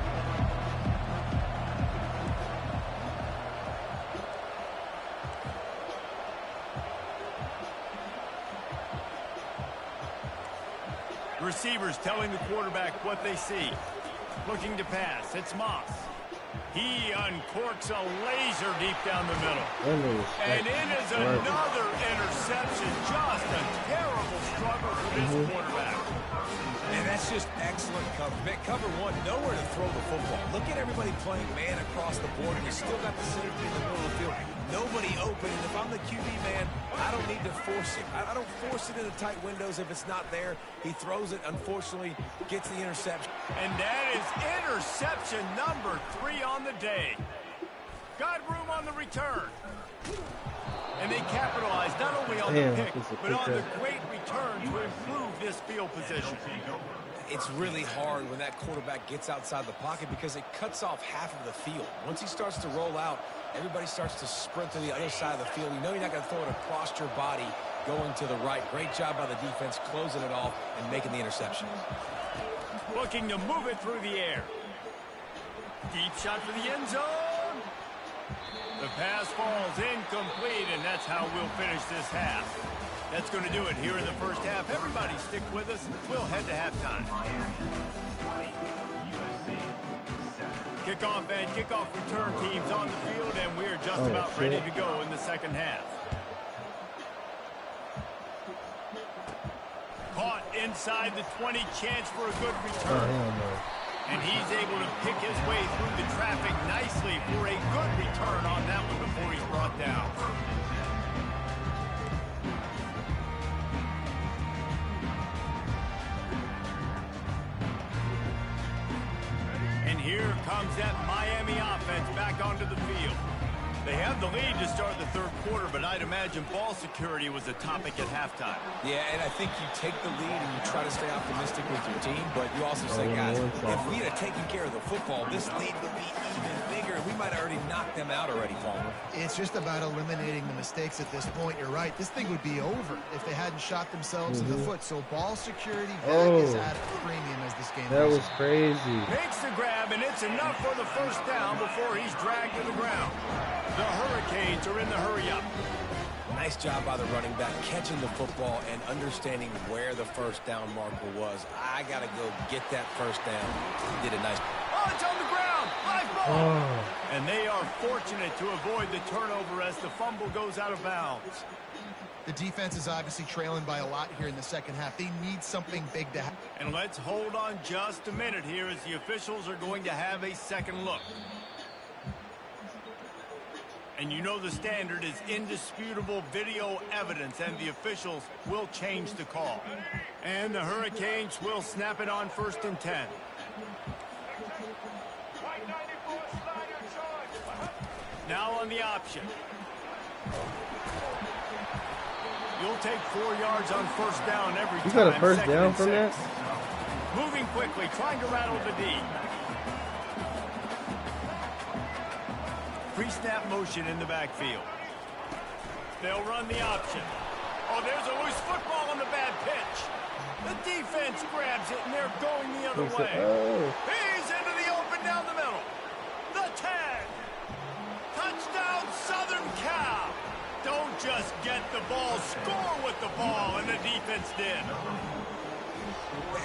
The receivers telling the quarterback what they see. Looking to pass. It's Moss. He uncorks a laser deep down the middle. And it is another interception. Just a terrible struggle for this quarterback. And that's just excellent cover. Man, cover one, nowhere to throw the football. Look at everybody playing man across the board, and you still got the safety in the middle of the field. Nobody open, and if I'm the QB, man, I don't need to force it. I don't force it into tight windows if it's not there. He throws it, unfortunately, gets the interception. And that is interception number 3 on the day. Got room on the return. And they capitalize not only on the pick, but on the great return to improve this field position. It's really hard when that quarterback gets outside the pocket because it cuts off half of the field. Once he starts to roll out, everybody starts to sprint to the other side of the field. You know you're not going to throw it across your body going to the right. Great job by the defense closing it off and making the interception. Looking to move it through the air. Deep shot for the end zone. The pass falls incomplete, and that's how we'll finish this half. That's going to do it here in the first half. Everybody stick with us. We'll head to halftime. Kickoff and kickoff return teams on the field, and we're just about ready to go in the second half. Caught inside the 20, chance for a good return. And he's able to pick his way through the traffic nicely for a good return on that one before he's brought down. And here comes that Miami offense back onto the field. They have the lead to start the third quarter, but I'd imagine ball security was a topic at halftime. Yeah, and I think you take the lead and you try to stay optimistic with your team, but you also say, guys, if we had taken care of the football, this lead would be even bigger. We might have already knocked them out already, Palmer. It's just about eliminating the mistakes at this point. You're right. This thing would be over if they hadn't shot themselves in the foot. So ball security, that is at a premium as this game That goes was crazy. Makes the grab, and it's enough for the first down before he's dragged to the ground. The Hurricanes are in the hurry-up. Nice job by the running back, catching the football and understanding where the first down marker was. I got to go get that first down. He did a nice... Oh, it's on the ground. Live ball. And they are fortunate to avoid the turnover as the fumble goes out of bounds. The defense is obviously trailing by a lot here in the second half. They need something big to happen. And let's hold on just a minute here as the officials are going to have a second look. And you know the standard is indisputable video evidence, and the officials will change the call. And the Hurricanes will snap it on 1st and 10. Now on the option. You'll take 4 yards on 1st down every time. You got a 1st down from that? Moving quickly, trying to rattle the D. Pre-snap motion in the backfield. They'll run the option. Oh, there's a loose football on the bad pitch. The defense grabs it, and they're going the other way. He's into the open down the middle. The 10. Touchdown, Southern Cal. Don't just get the ball, score with the ball, and the defense did.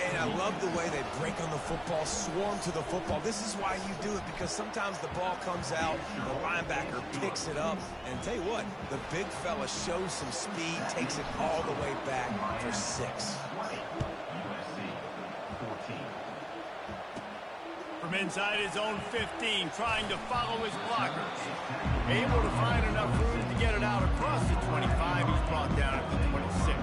And I love the way they break on the football, swarm to the football. This is why you do it, because sometimes the ball comes out, the linebacker picks it up, and tell you what, the big fella shows some speed, takes it all the way back for 6. USC 14. From inside his own 15, trying to follow his blockers. Able to find enough room to get it out across the 25. He's brought down at the 26.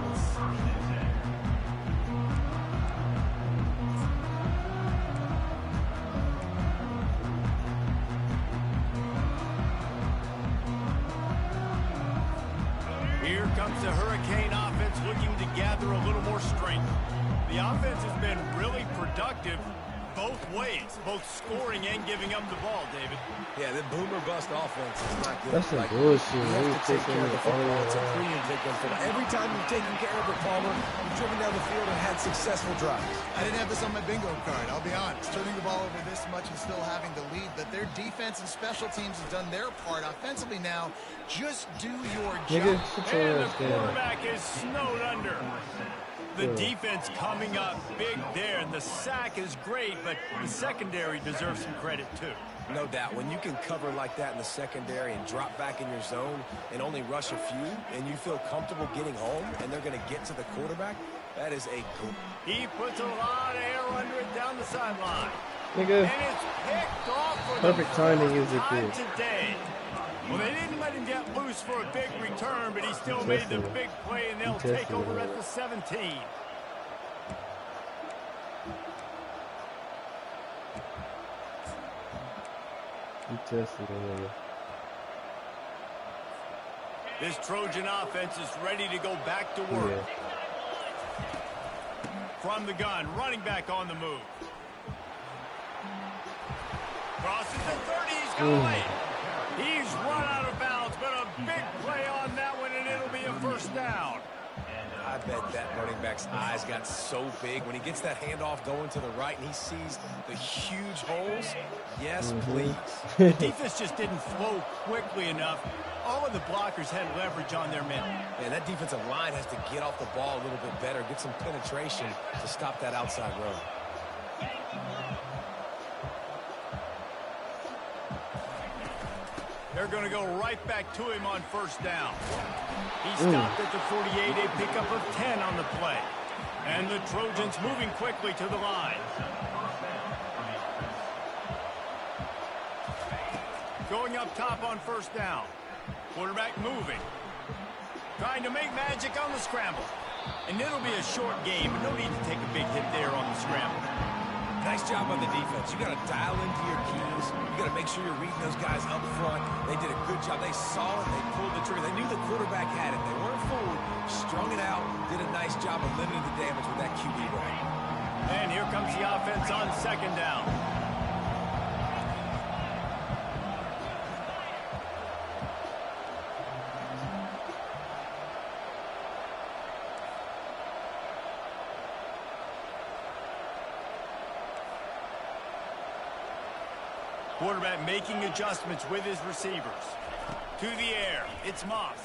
Here comes the Hurricane offense looking to gather a little more strength. The offense has been really productive both ways, both scoring and giving up the ball, David. Yeah, the boomer bust offense is not good. That's some bullshit. You have to take care of the football. It's a premium take on football. Every time you've taken care of it, Palmer, you've driven down the field and had successful drives. I didn't have this on my bingo card, I'll be honest. Turning the ball over this much and still having the lead, but their defense and special teams have done their part. Offensively now, just do your job. And the quarterback is snowed under. The defense coming up big there, and the sack is great, but the secondary deserves some credit too. No doubt. When you can cover like that in the secondary and drop back in your zone and only rush a few, and you feel comfortable getting home, and they're going to get to the quarterback, that is a good. He puts a lot of air under it down the sideline. Nigga. And it's picked off for Perfect timing the is it time good. today. Well, they didn't let him get loose for a big return, but he still made the big play, and they'll take over at the 17. You tested it. This Trojan offense is ready to go back to work. Yeah. From the gun, running back on the move. Crosses the 30, he's got away. He's run out of bounds, but a big play on that one, and it'll be a 1st down. I bet that running back's eyes got so big when he gets that handoff going to the right and he sees the huge holes. Yes, please. The defense just didn't flow quickly enough. All of the blockers had leverage on their men. Man, that defensive line has to get off the ball a little bit better, get some penetration to stop that outside run. They're going to go right back to him on 1st down. He stopped at the 48, a pickup of 10 on the play. And the Trojans moving quickly to the line. Going up top on 1st down. Quarterback moving. Trying to make magic on the scramble. And it'll be a short game, but no need to take a big hit there on the scramble. Nice job on the defense. You got to dial into your keys. You got to make sure you're reading those guys up front. They did a good job. They saw it. They pulled the trigger. They knew the quarterback had it. They weren't fooled. Strung it out. Did a nice job of limiting the damage with that QB run. And here comes the offense on 2nd down. Quarterback making adjustments with his receivers. To the air, it's Moss.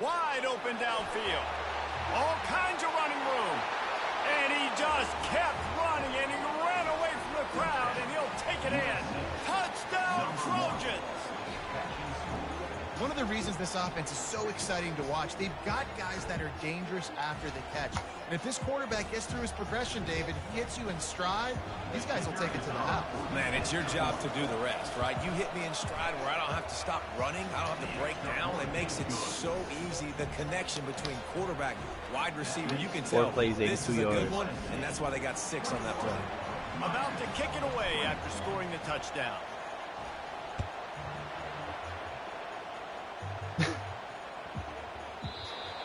Wide open downfield. All kinds of running room. And he just kept running, and he ran away from the crowd, and he'll take it in. Touchdown, Trojans! One of the reasons this offense is so exciting to watch, they've got guys that are dangerous after the catch. If this quarterback gets through his progression, David, he hits you in stride, these guys will take it to the house. Man, it's your job to do the rest, right? You hit me in stride where I don't have to stop running. I don't have to break down. It makes it so easy. The connection between quarterback, wide receiver, you can tell plays, this is a yards. good one, and that's why they got 6 on that play. About to kick it away after scoring the touchdown.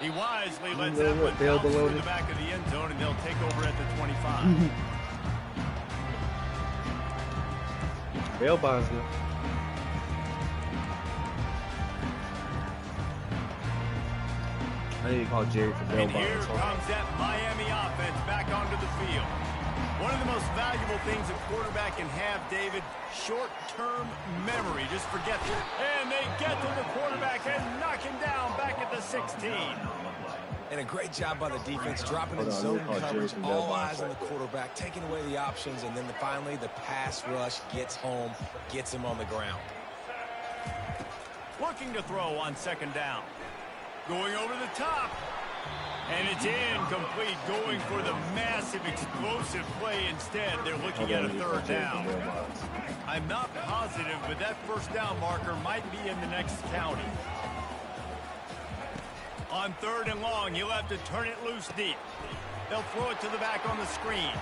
He wisely lets that one bounce through the back of the end zone, and they'll take over at the 25. Bail bonds now. I need to call Jerry for bail And here bonds. comes that Miami offense back onto the field. One of the most valuable things a quarterback can have, David, short-term memory. Just forget it. And they get to the quarterback and knock him down back at the 16. And a great job by the defense, dropping in zone coverage, all eyes on the quarterback, taking away the options, and then finally the pass rush gets home, gets him on the ground. Looking to throw on second down. Going over the top. And it's incomplete, going for the massive, explosive play instead. They're looking at a third down. I'm not positive, but that first down marker might be in the next county. On third and long, he'll have to turn it loose deep. They'll throw it to the back on the screen.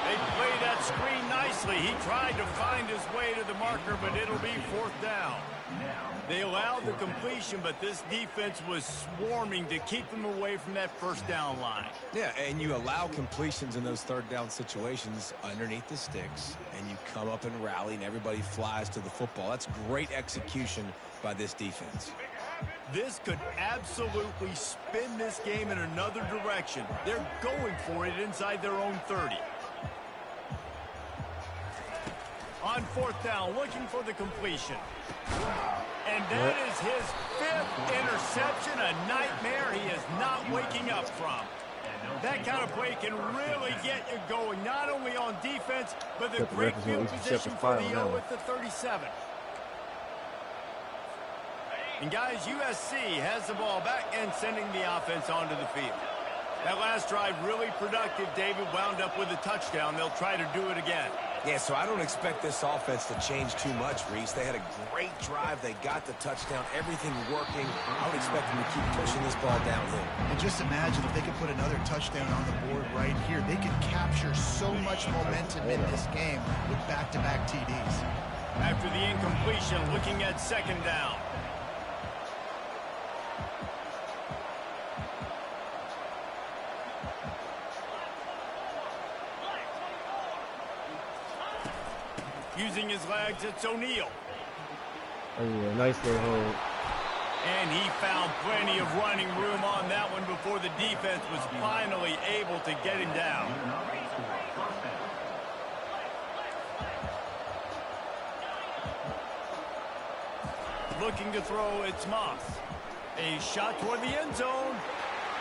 They play that screen nicely. He tried to find his way to the marker, but it'll be fourth down. They allowed the completion, but this defense was swarming to keep them away from that first down line. Yeah, and you allow completions in those third down situations underneath the sticks, and you come up and rally, and everybody flies to the football. That's great execution by this defense. This could absolutely spin this game in another direction. They're going for it inside their own 30. On fourth down, looking for the completion. And that is his 5th interception, a nightmare he is not waking up from. That kind of play can really get you going, not only on defense, but the great field position for the O with the 37. And guys, USC has the ball back and sending the offense onto the field. That last drive really productive. David wound up with a touchdown. They'll try to do it again. Yeah, so I don't expect this offense to change too much, Reese. They had a great drive. They got the touchdown. Everything working. I would expect them to keep pushing this ball downhill. And just imagine if they could put another touchdown on the board right here. They could capture so much momentum in this game with back-to-back TDs. After the incompletion, looking at second down. Using his legs, it's O'Neal. Oh, yeah, nice little hold. And he found plenty of running room on that one before the defense was finally able to get him down. Looking to throw, it's Moss. A shot toward the end zone.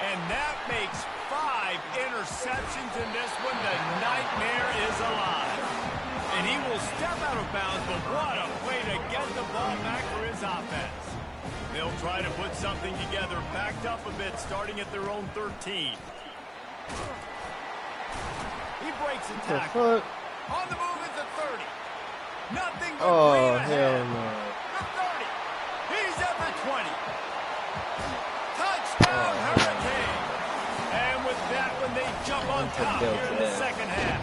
And that makes 5 interceptions in this one. The nightmare is alive. And he will step out of bounds, but what a way to get the ball back for his offense. They'll try to put something together, backed up a bit, starting at their own 13. He breaks a tackle. On the move at the 30. Nothing but green ahead. Hell no. The 30. He's at the 20. Touchdown, Hurricane. And with that one, they jump on top here in the second half.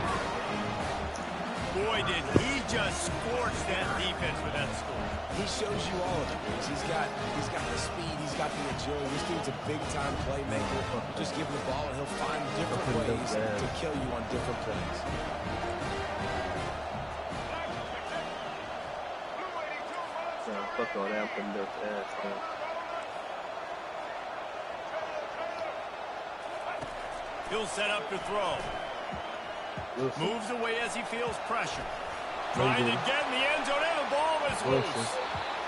Boy, did he just scorch that defense with that score. He shows you all of it, Bruce. He's got the speed, he's got the agility. This dude's a big-time playmaker. Just give him the ball, and he'll find different ways to kill you on different plays. Fuck all that, putting their ass on. He'll set up to throw. Moves away as he feels pressure. Trying to get in the end zone, and the ball is loose.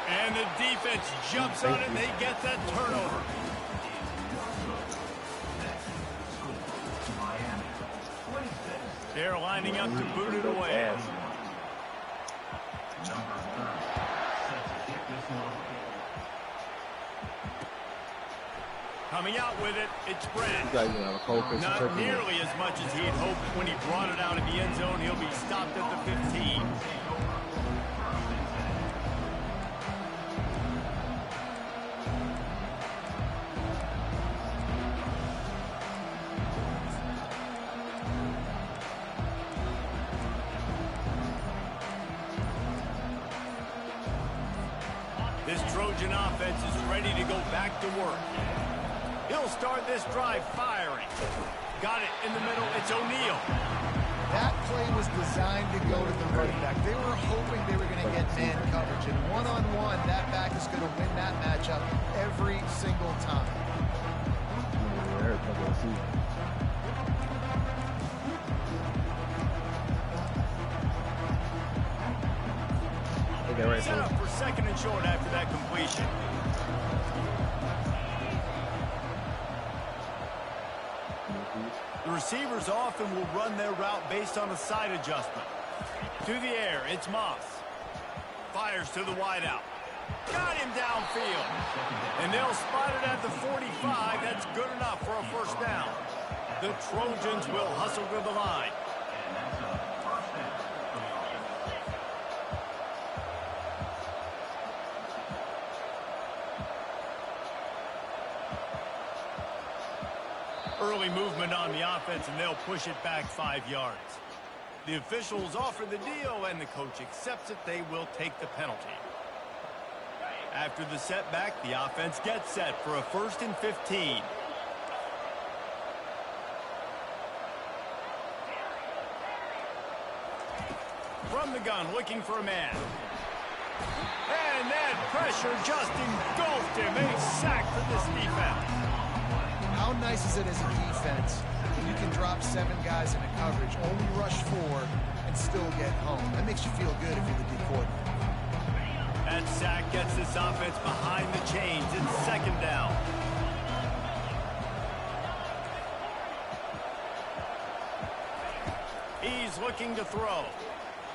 And the defense jumps on it, and they get that turnover. They're lining up to boot it away. Coming out with it, it's Brent. You guys gonna have a cold face Not turkey. nearly as much as he had hoped when he brought it out of the end zone. He'll be stopped at the 15. This Trojan offense is ready to go back to work. He'll start this drive firing. Got it in the middle. It's O'Neal. That play was designed to go to the running back. They were hoping they were going to get man coverage. And one-on-one, that back is going to win that matchup every single time. Set up for second and short after that completion. The receivers often will run their route based on a side adjustment. To the air, it's Moss. Fires to the wideout. Got him downfield. And they'll spot it at the 45. That's good enough for a first down. The Trojans will hustle to the line. Early movement on the offense, and they'll push it back 5 yards. The officials offer the deal, and the coach accepts it. They will take the penalty. After the setback, the offense gets set for a 1st and 15. From the gun, looking for a man. And that pressure just engulfed him. A sack for this defense. How nice is it as a defense when you can drop 7 guys into coverage, only rush 4, and still get home? That makes you feel good if you're the D coordinator. That sack gets this offense behind the chains. It's second down. He's looking to throw.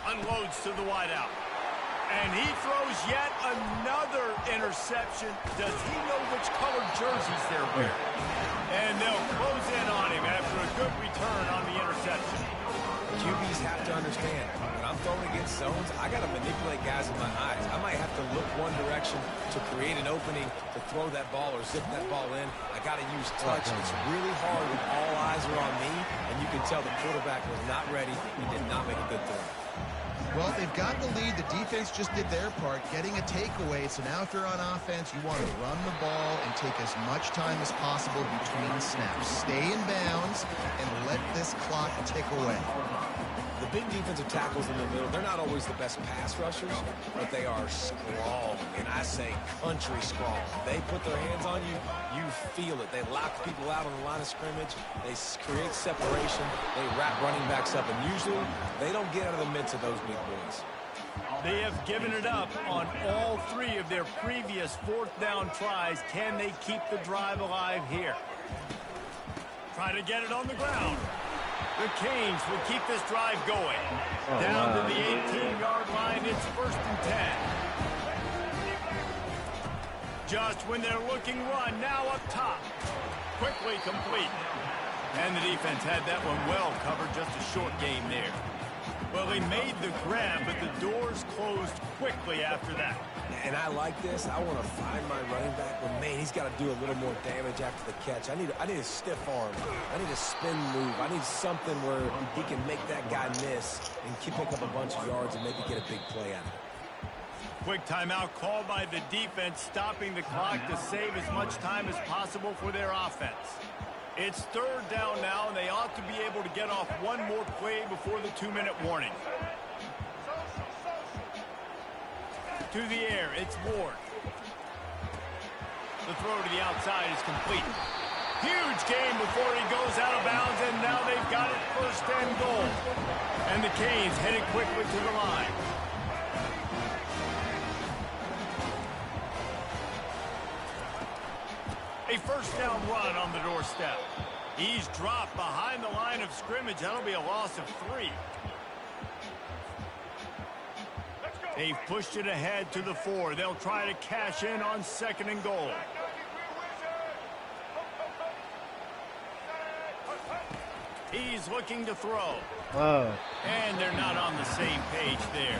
Unloads to the wideout. And he throws yet another interception. Does he know which colored jerseys they're wearing? And they'll close in on him after a good return on the interception. QBs have to understand, when I'm throwing against zones, I got to manipulate guys with my eyes. I might have to look one direction to create an opening to throw that ball or zip that ball in. I got to use touch. It's really hard when all eyes are on me, and you can tell the quarterback was not ready. He did not make a good throw. Well, they've got the lead. The defense just did their part, getting a takeaway. So now if you're on offense, you want to run the ball and take as much time as possible between snaps. Stay in bounds and let this clock tick away. The big defensive tackles in the middle, they're not always the best pass rushers, but they are strong, and I say country strong. They put their hands on you, you feel it. They lock people out on the line of scrimmage. They create separation. They wrap running backs up, and usually they don't get out of the midst of those big boys. They have given it up on all 3 of their previous 4th down tries. Can they keep the drive alive here? Try to get it on the ground. The Canes will keep this drive going. Down to the 18-yard line, it's 1st and 10. Just when they're looking run, now up top. Quickly complete. And the defense had that one well covered, just a short game there. Well, they made the grab, but the doors closed quickly after that. And I like this. I want to find my running back, but man, he's got to do a little more damage after the catch. I need a stiff arm. I need a spin move. I need something where he can make that guy miss and pick up a bunch of yards and maybe get a big play out of it. Quick timeout called by the defense, stopping the clock to save as much time as possible for their offense. It's 3rd down now, and they ought to be able to get off one more play before the 2-minute warning. To the air, it's Ward. The throw to the outside is complete. Huge gain before he goes out of bounds, and now they've got it 1st and goal. And the Canes headed quickly to the line. A 1st down run on the doorstep. He's dropped behind the line of scrimmage. That'll be a loss of 3. They've pushed it ahead to the 4. They'll try to cash in on 2nd and goal. He's looking to throw. Oh. And they're not on the same page there.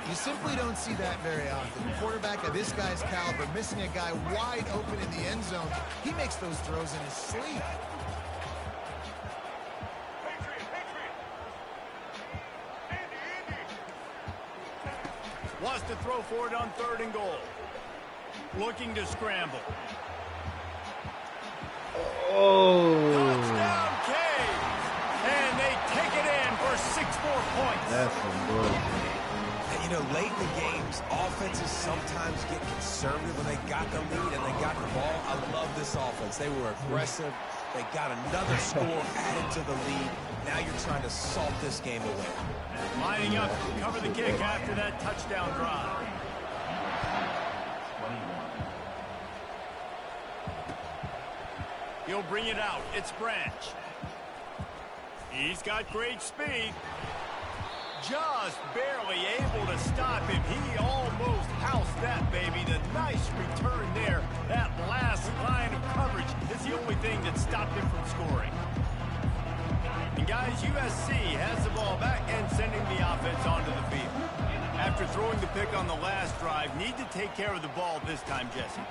You simply don't see that very often. A quarterback of this guy's caliber missing a guy wide open in the end zone. He makes those throws in his sleep. Wants to throw for it on 3rd and goal. Looking to scramble. Oh. Touchdown, Caves! And they take it in for 6 more points. That's some bullshit. And, you know, late in the games, offenses sometimes get conservative when they got the lead and they got the ball. I love this offense. They were aggressive. They got another score added to the lead. Now you're trying to salt this game away. Lining up to cover the kick after that touchdown drive. 21. He'll bring it out. It's Branch. He's got great speed. Just barely able to stop him. He almost housed that baby. The nice return there. That last line of coverage is the only thing that stopped him from scoring. And guys, USC has the ball back and sending the offense onto the field. After throwing the pick on the last drive, need to take care of the ball this time, Jesse.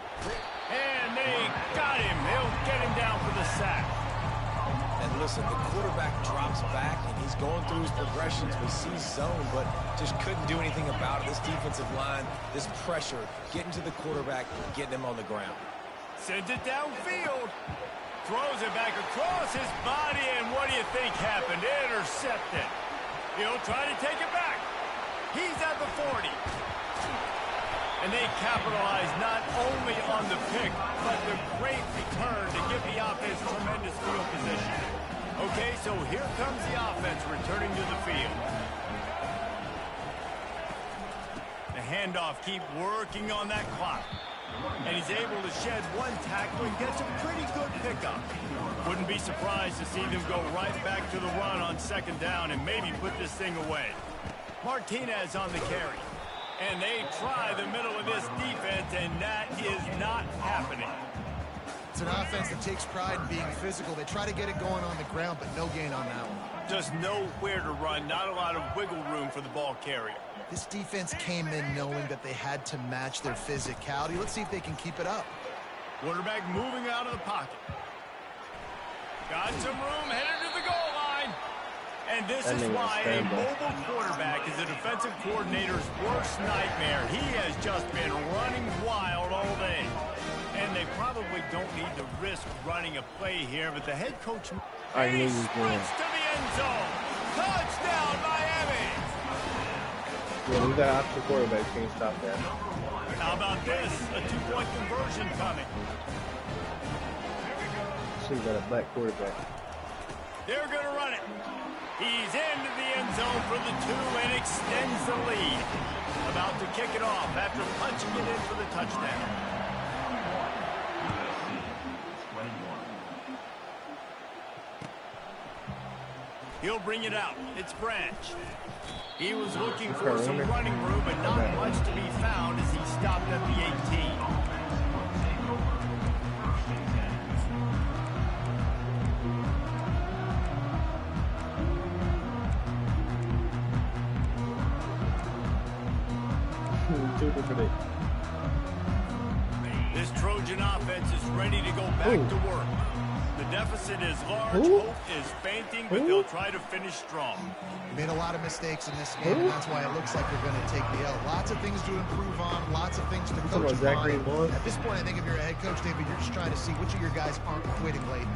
And they got him. They'll get him down for the sack. And listen, the quarterback drops back, and he's going through his progressions. We see zone, but just couldn't do anything about it. This defensive line, this pressure, getting to the quarterback, getting him on the ground. Sends it downfield. Throws it back across his body, and what do you think happened? Intercepted. He'll try to take it back. He's at the 40. And they capitalize not only on the pick, but the great return to give the offense tremendous field position. Okay, so here comes the offense returning to the field. The handoff, keep working on that clock. And he's able to shed one tackle and gets a pretty good pickup. Wouldn't be surprised to see them go right back to the run on 2nd down and maybe put this thing away. Martinez on the carry. And they try the middle of this defense, and that is not happening. It's an offense that takes pride in being physical. They try to get it going on the ground, but no gain on that one. Just nowhere to run, not a lot of wiggle room for the ball carrier. This defense came in knowing that they had to match their physicality. Let's see if they can keep it up. Quarterback moving out of the pocket. Got some room, headed to the goal line. And this is why a mobile quarterback is a defensive coordinator's worst nightmare. He has just been running wild all day. And they probably don't need to risk running a play here, but the head coach sprints to the end zone. Touchdown, Miami! Yeah, we got option quarterback. Can't stop that. How about this? A 2-point conversion coming. So you got a black quarterback. They're going to run it. He's into the end zone for the 2 and extends the lead. About to kick it off after punching it in for the touchdown. He'll bring it out. It's Branch. He was looking for some running room, but not much to be found as he stopped at the 18. This Trojan offense is ready to go back to work. The deficit is large, hope is fainting, but they'll try to finish strong. Made a lot of mistakes in this game, and that's why it looks like they're going to take the L. Lots of things to improve on, lots of things to coach on. At this point, I think if you're a head coach, David, you're just trying to see which of your guys aren't quitting late.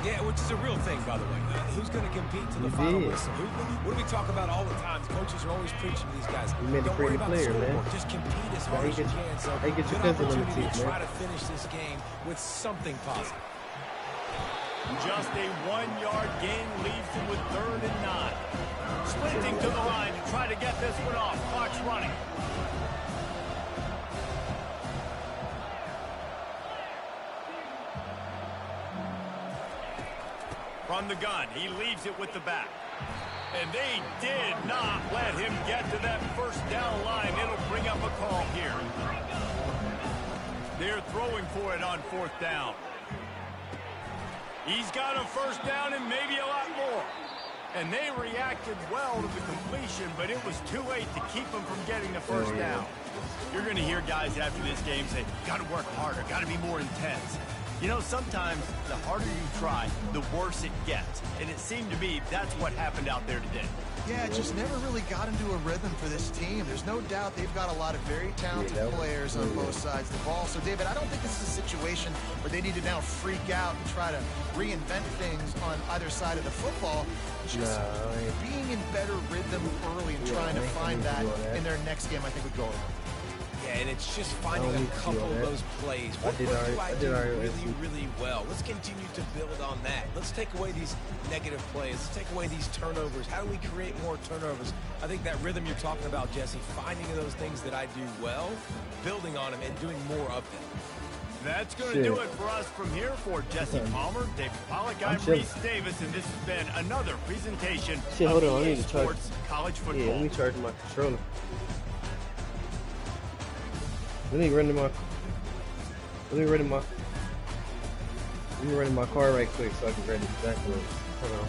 Yeah, which is a real thing, by the way. Who's going to compete to the final whistle? What do we talk about all the time? Coaches are always preaching to these guys. Don't worry about the scoreboard. Just compete as hard as you can. So good opportunity to try to finish this game with something positive. Just a 1-yard gain leaves him with 3rd and 9. Sprinting to the line to try to get this one off. Clock's running. From the gun, he leaves it with the back. And they did not let him get to that 1st down line. It'll bring up a call here. They're throwing for it on 4th down. He's got a first down and maybe a lot more. And they reacted well to the completion, but it was too late to keep them from getting the first down. You're going to hear guys after this game say, got to work harder, got to be more intense. You know, sometimes the harder you try, the worse it gets. And it seemed to me that's what happened out there today. Yeah, it just never really got into a rhythm for this team. There's no doubt they've got a lot of very talented players on both sides of the ball. So, David, I don't think this is a situation where they need to now freak out and try to reinvent things on either side of the football. Just being in better rhythm early and trying to find that in their next game, I think would go over. Yeah, and it's just finding a couple of those plays. What do I do really well? Let's continue to build on that. Let's take away these negative plays. Let's take away these turnovers. How do we create more turnovers? I think that rhythm you're talking about, Jesse, finding those things that I do well, building on them, and doing more of them. That's going to do it for us from here. For Jesse Palmer, David Pollack, I'm Reese Davis, and this has been another presentation of EA Sports College Football. Yeah, let me charge my controller. Let me run in my car right quick so I can ready exactly. Hold on.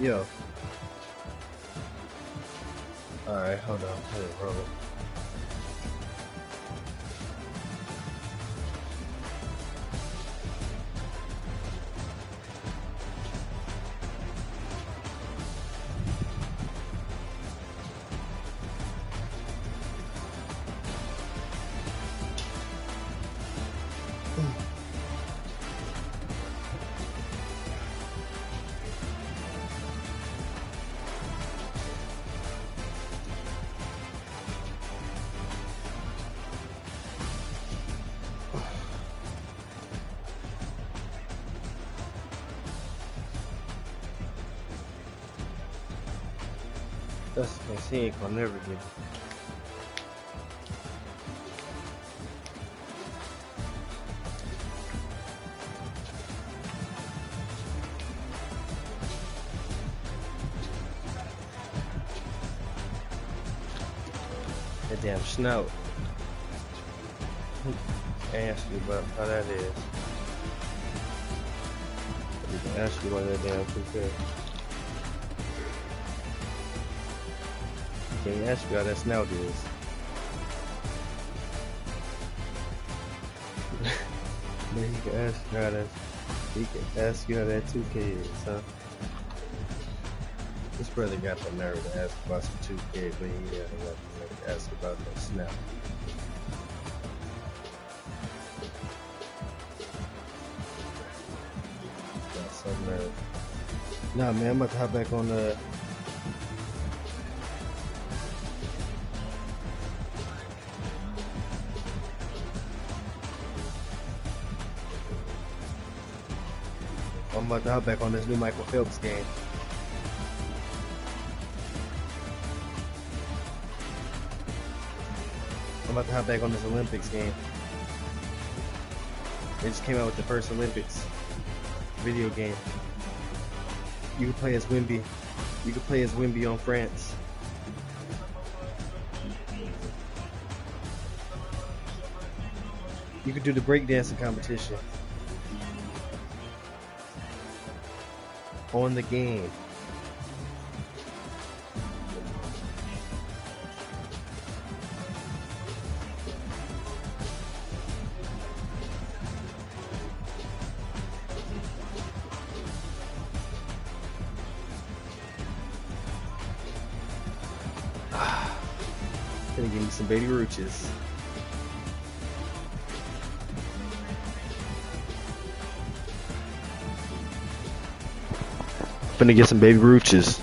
Yo. Alright, hold on. Let it roll. That's the thing, he ain't gonna never get it. That damn snout. Ask you about how that is. You can ask you about that damn 2K. Can you ask you how that snout is? Man, he can ask you how that. He can ask you how that 2K is, huh? This brother got the nerve to ask about some 2K, but he had enough to ask about that snap. Got some nerve. Nah, man, I'm about to hop back on the. I'm about to hop back on this new Michael Phelps game. I'm about to hop back on this Olympics game. They just came out with the first Olympics video game. You can play as Wimby. You can play as Wimby on France. You can do the breakdancing competition on the game. Gonna give me some baby roaches. Finna get some baby roaches.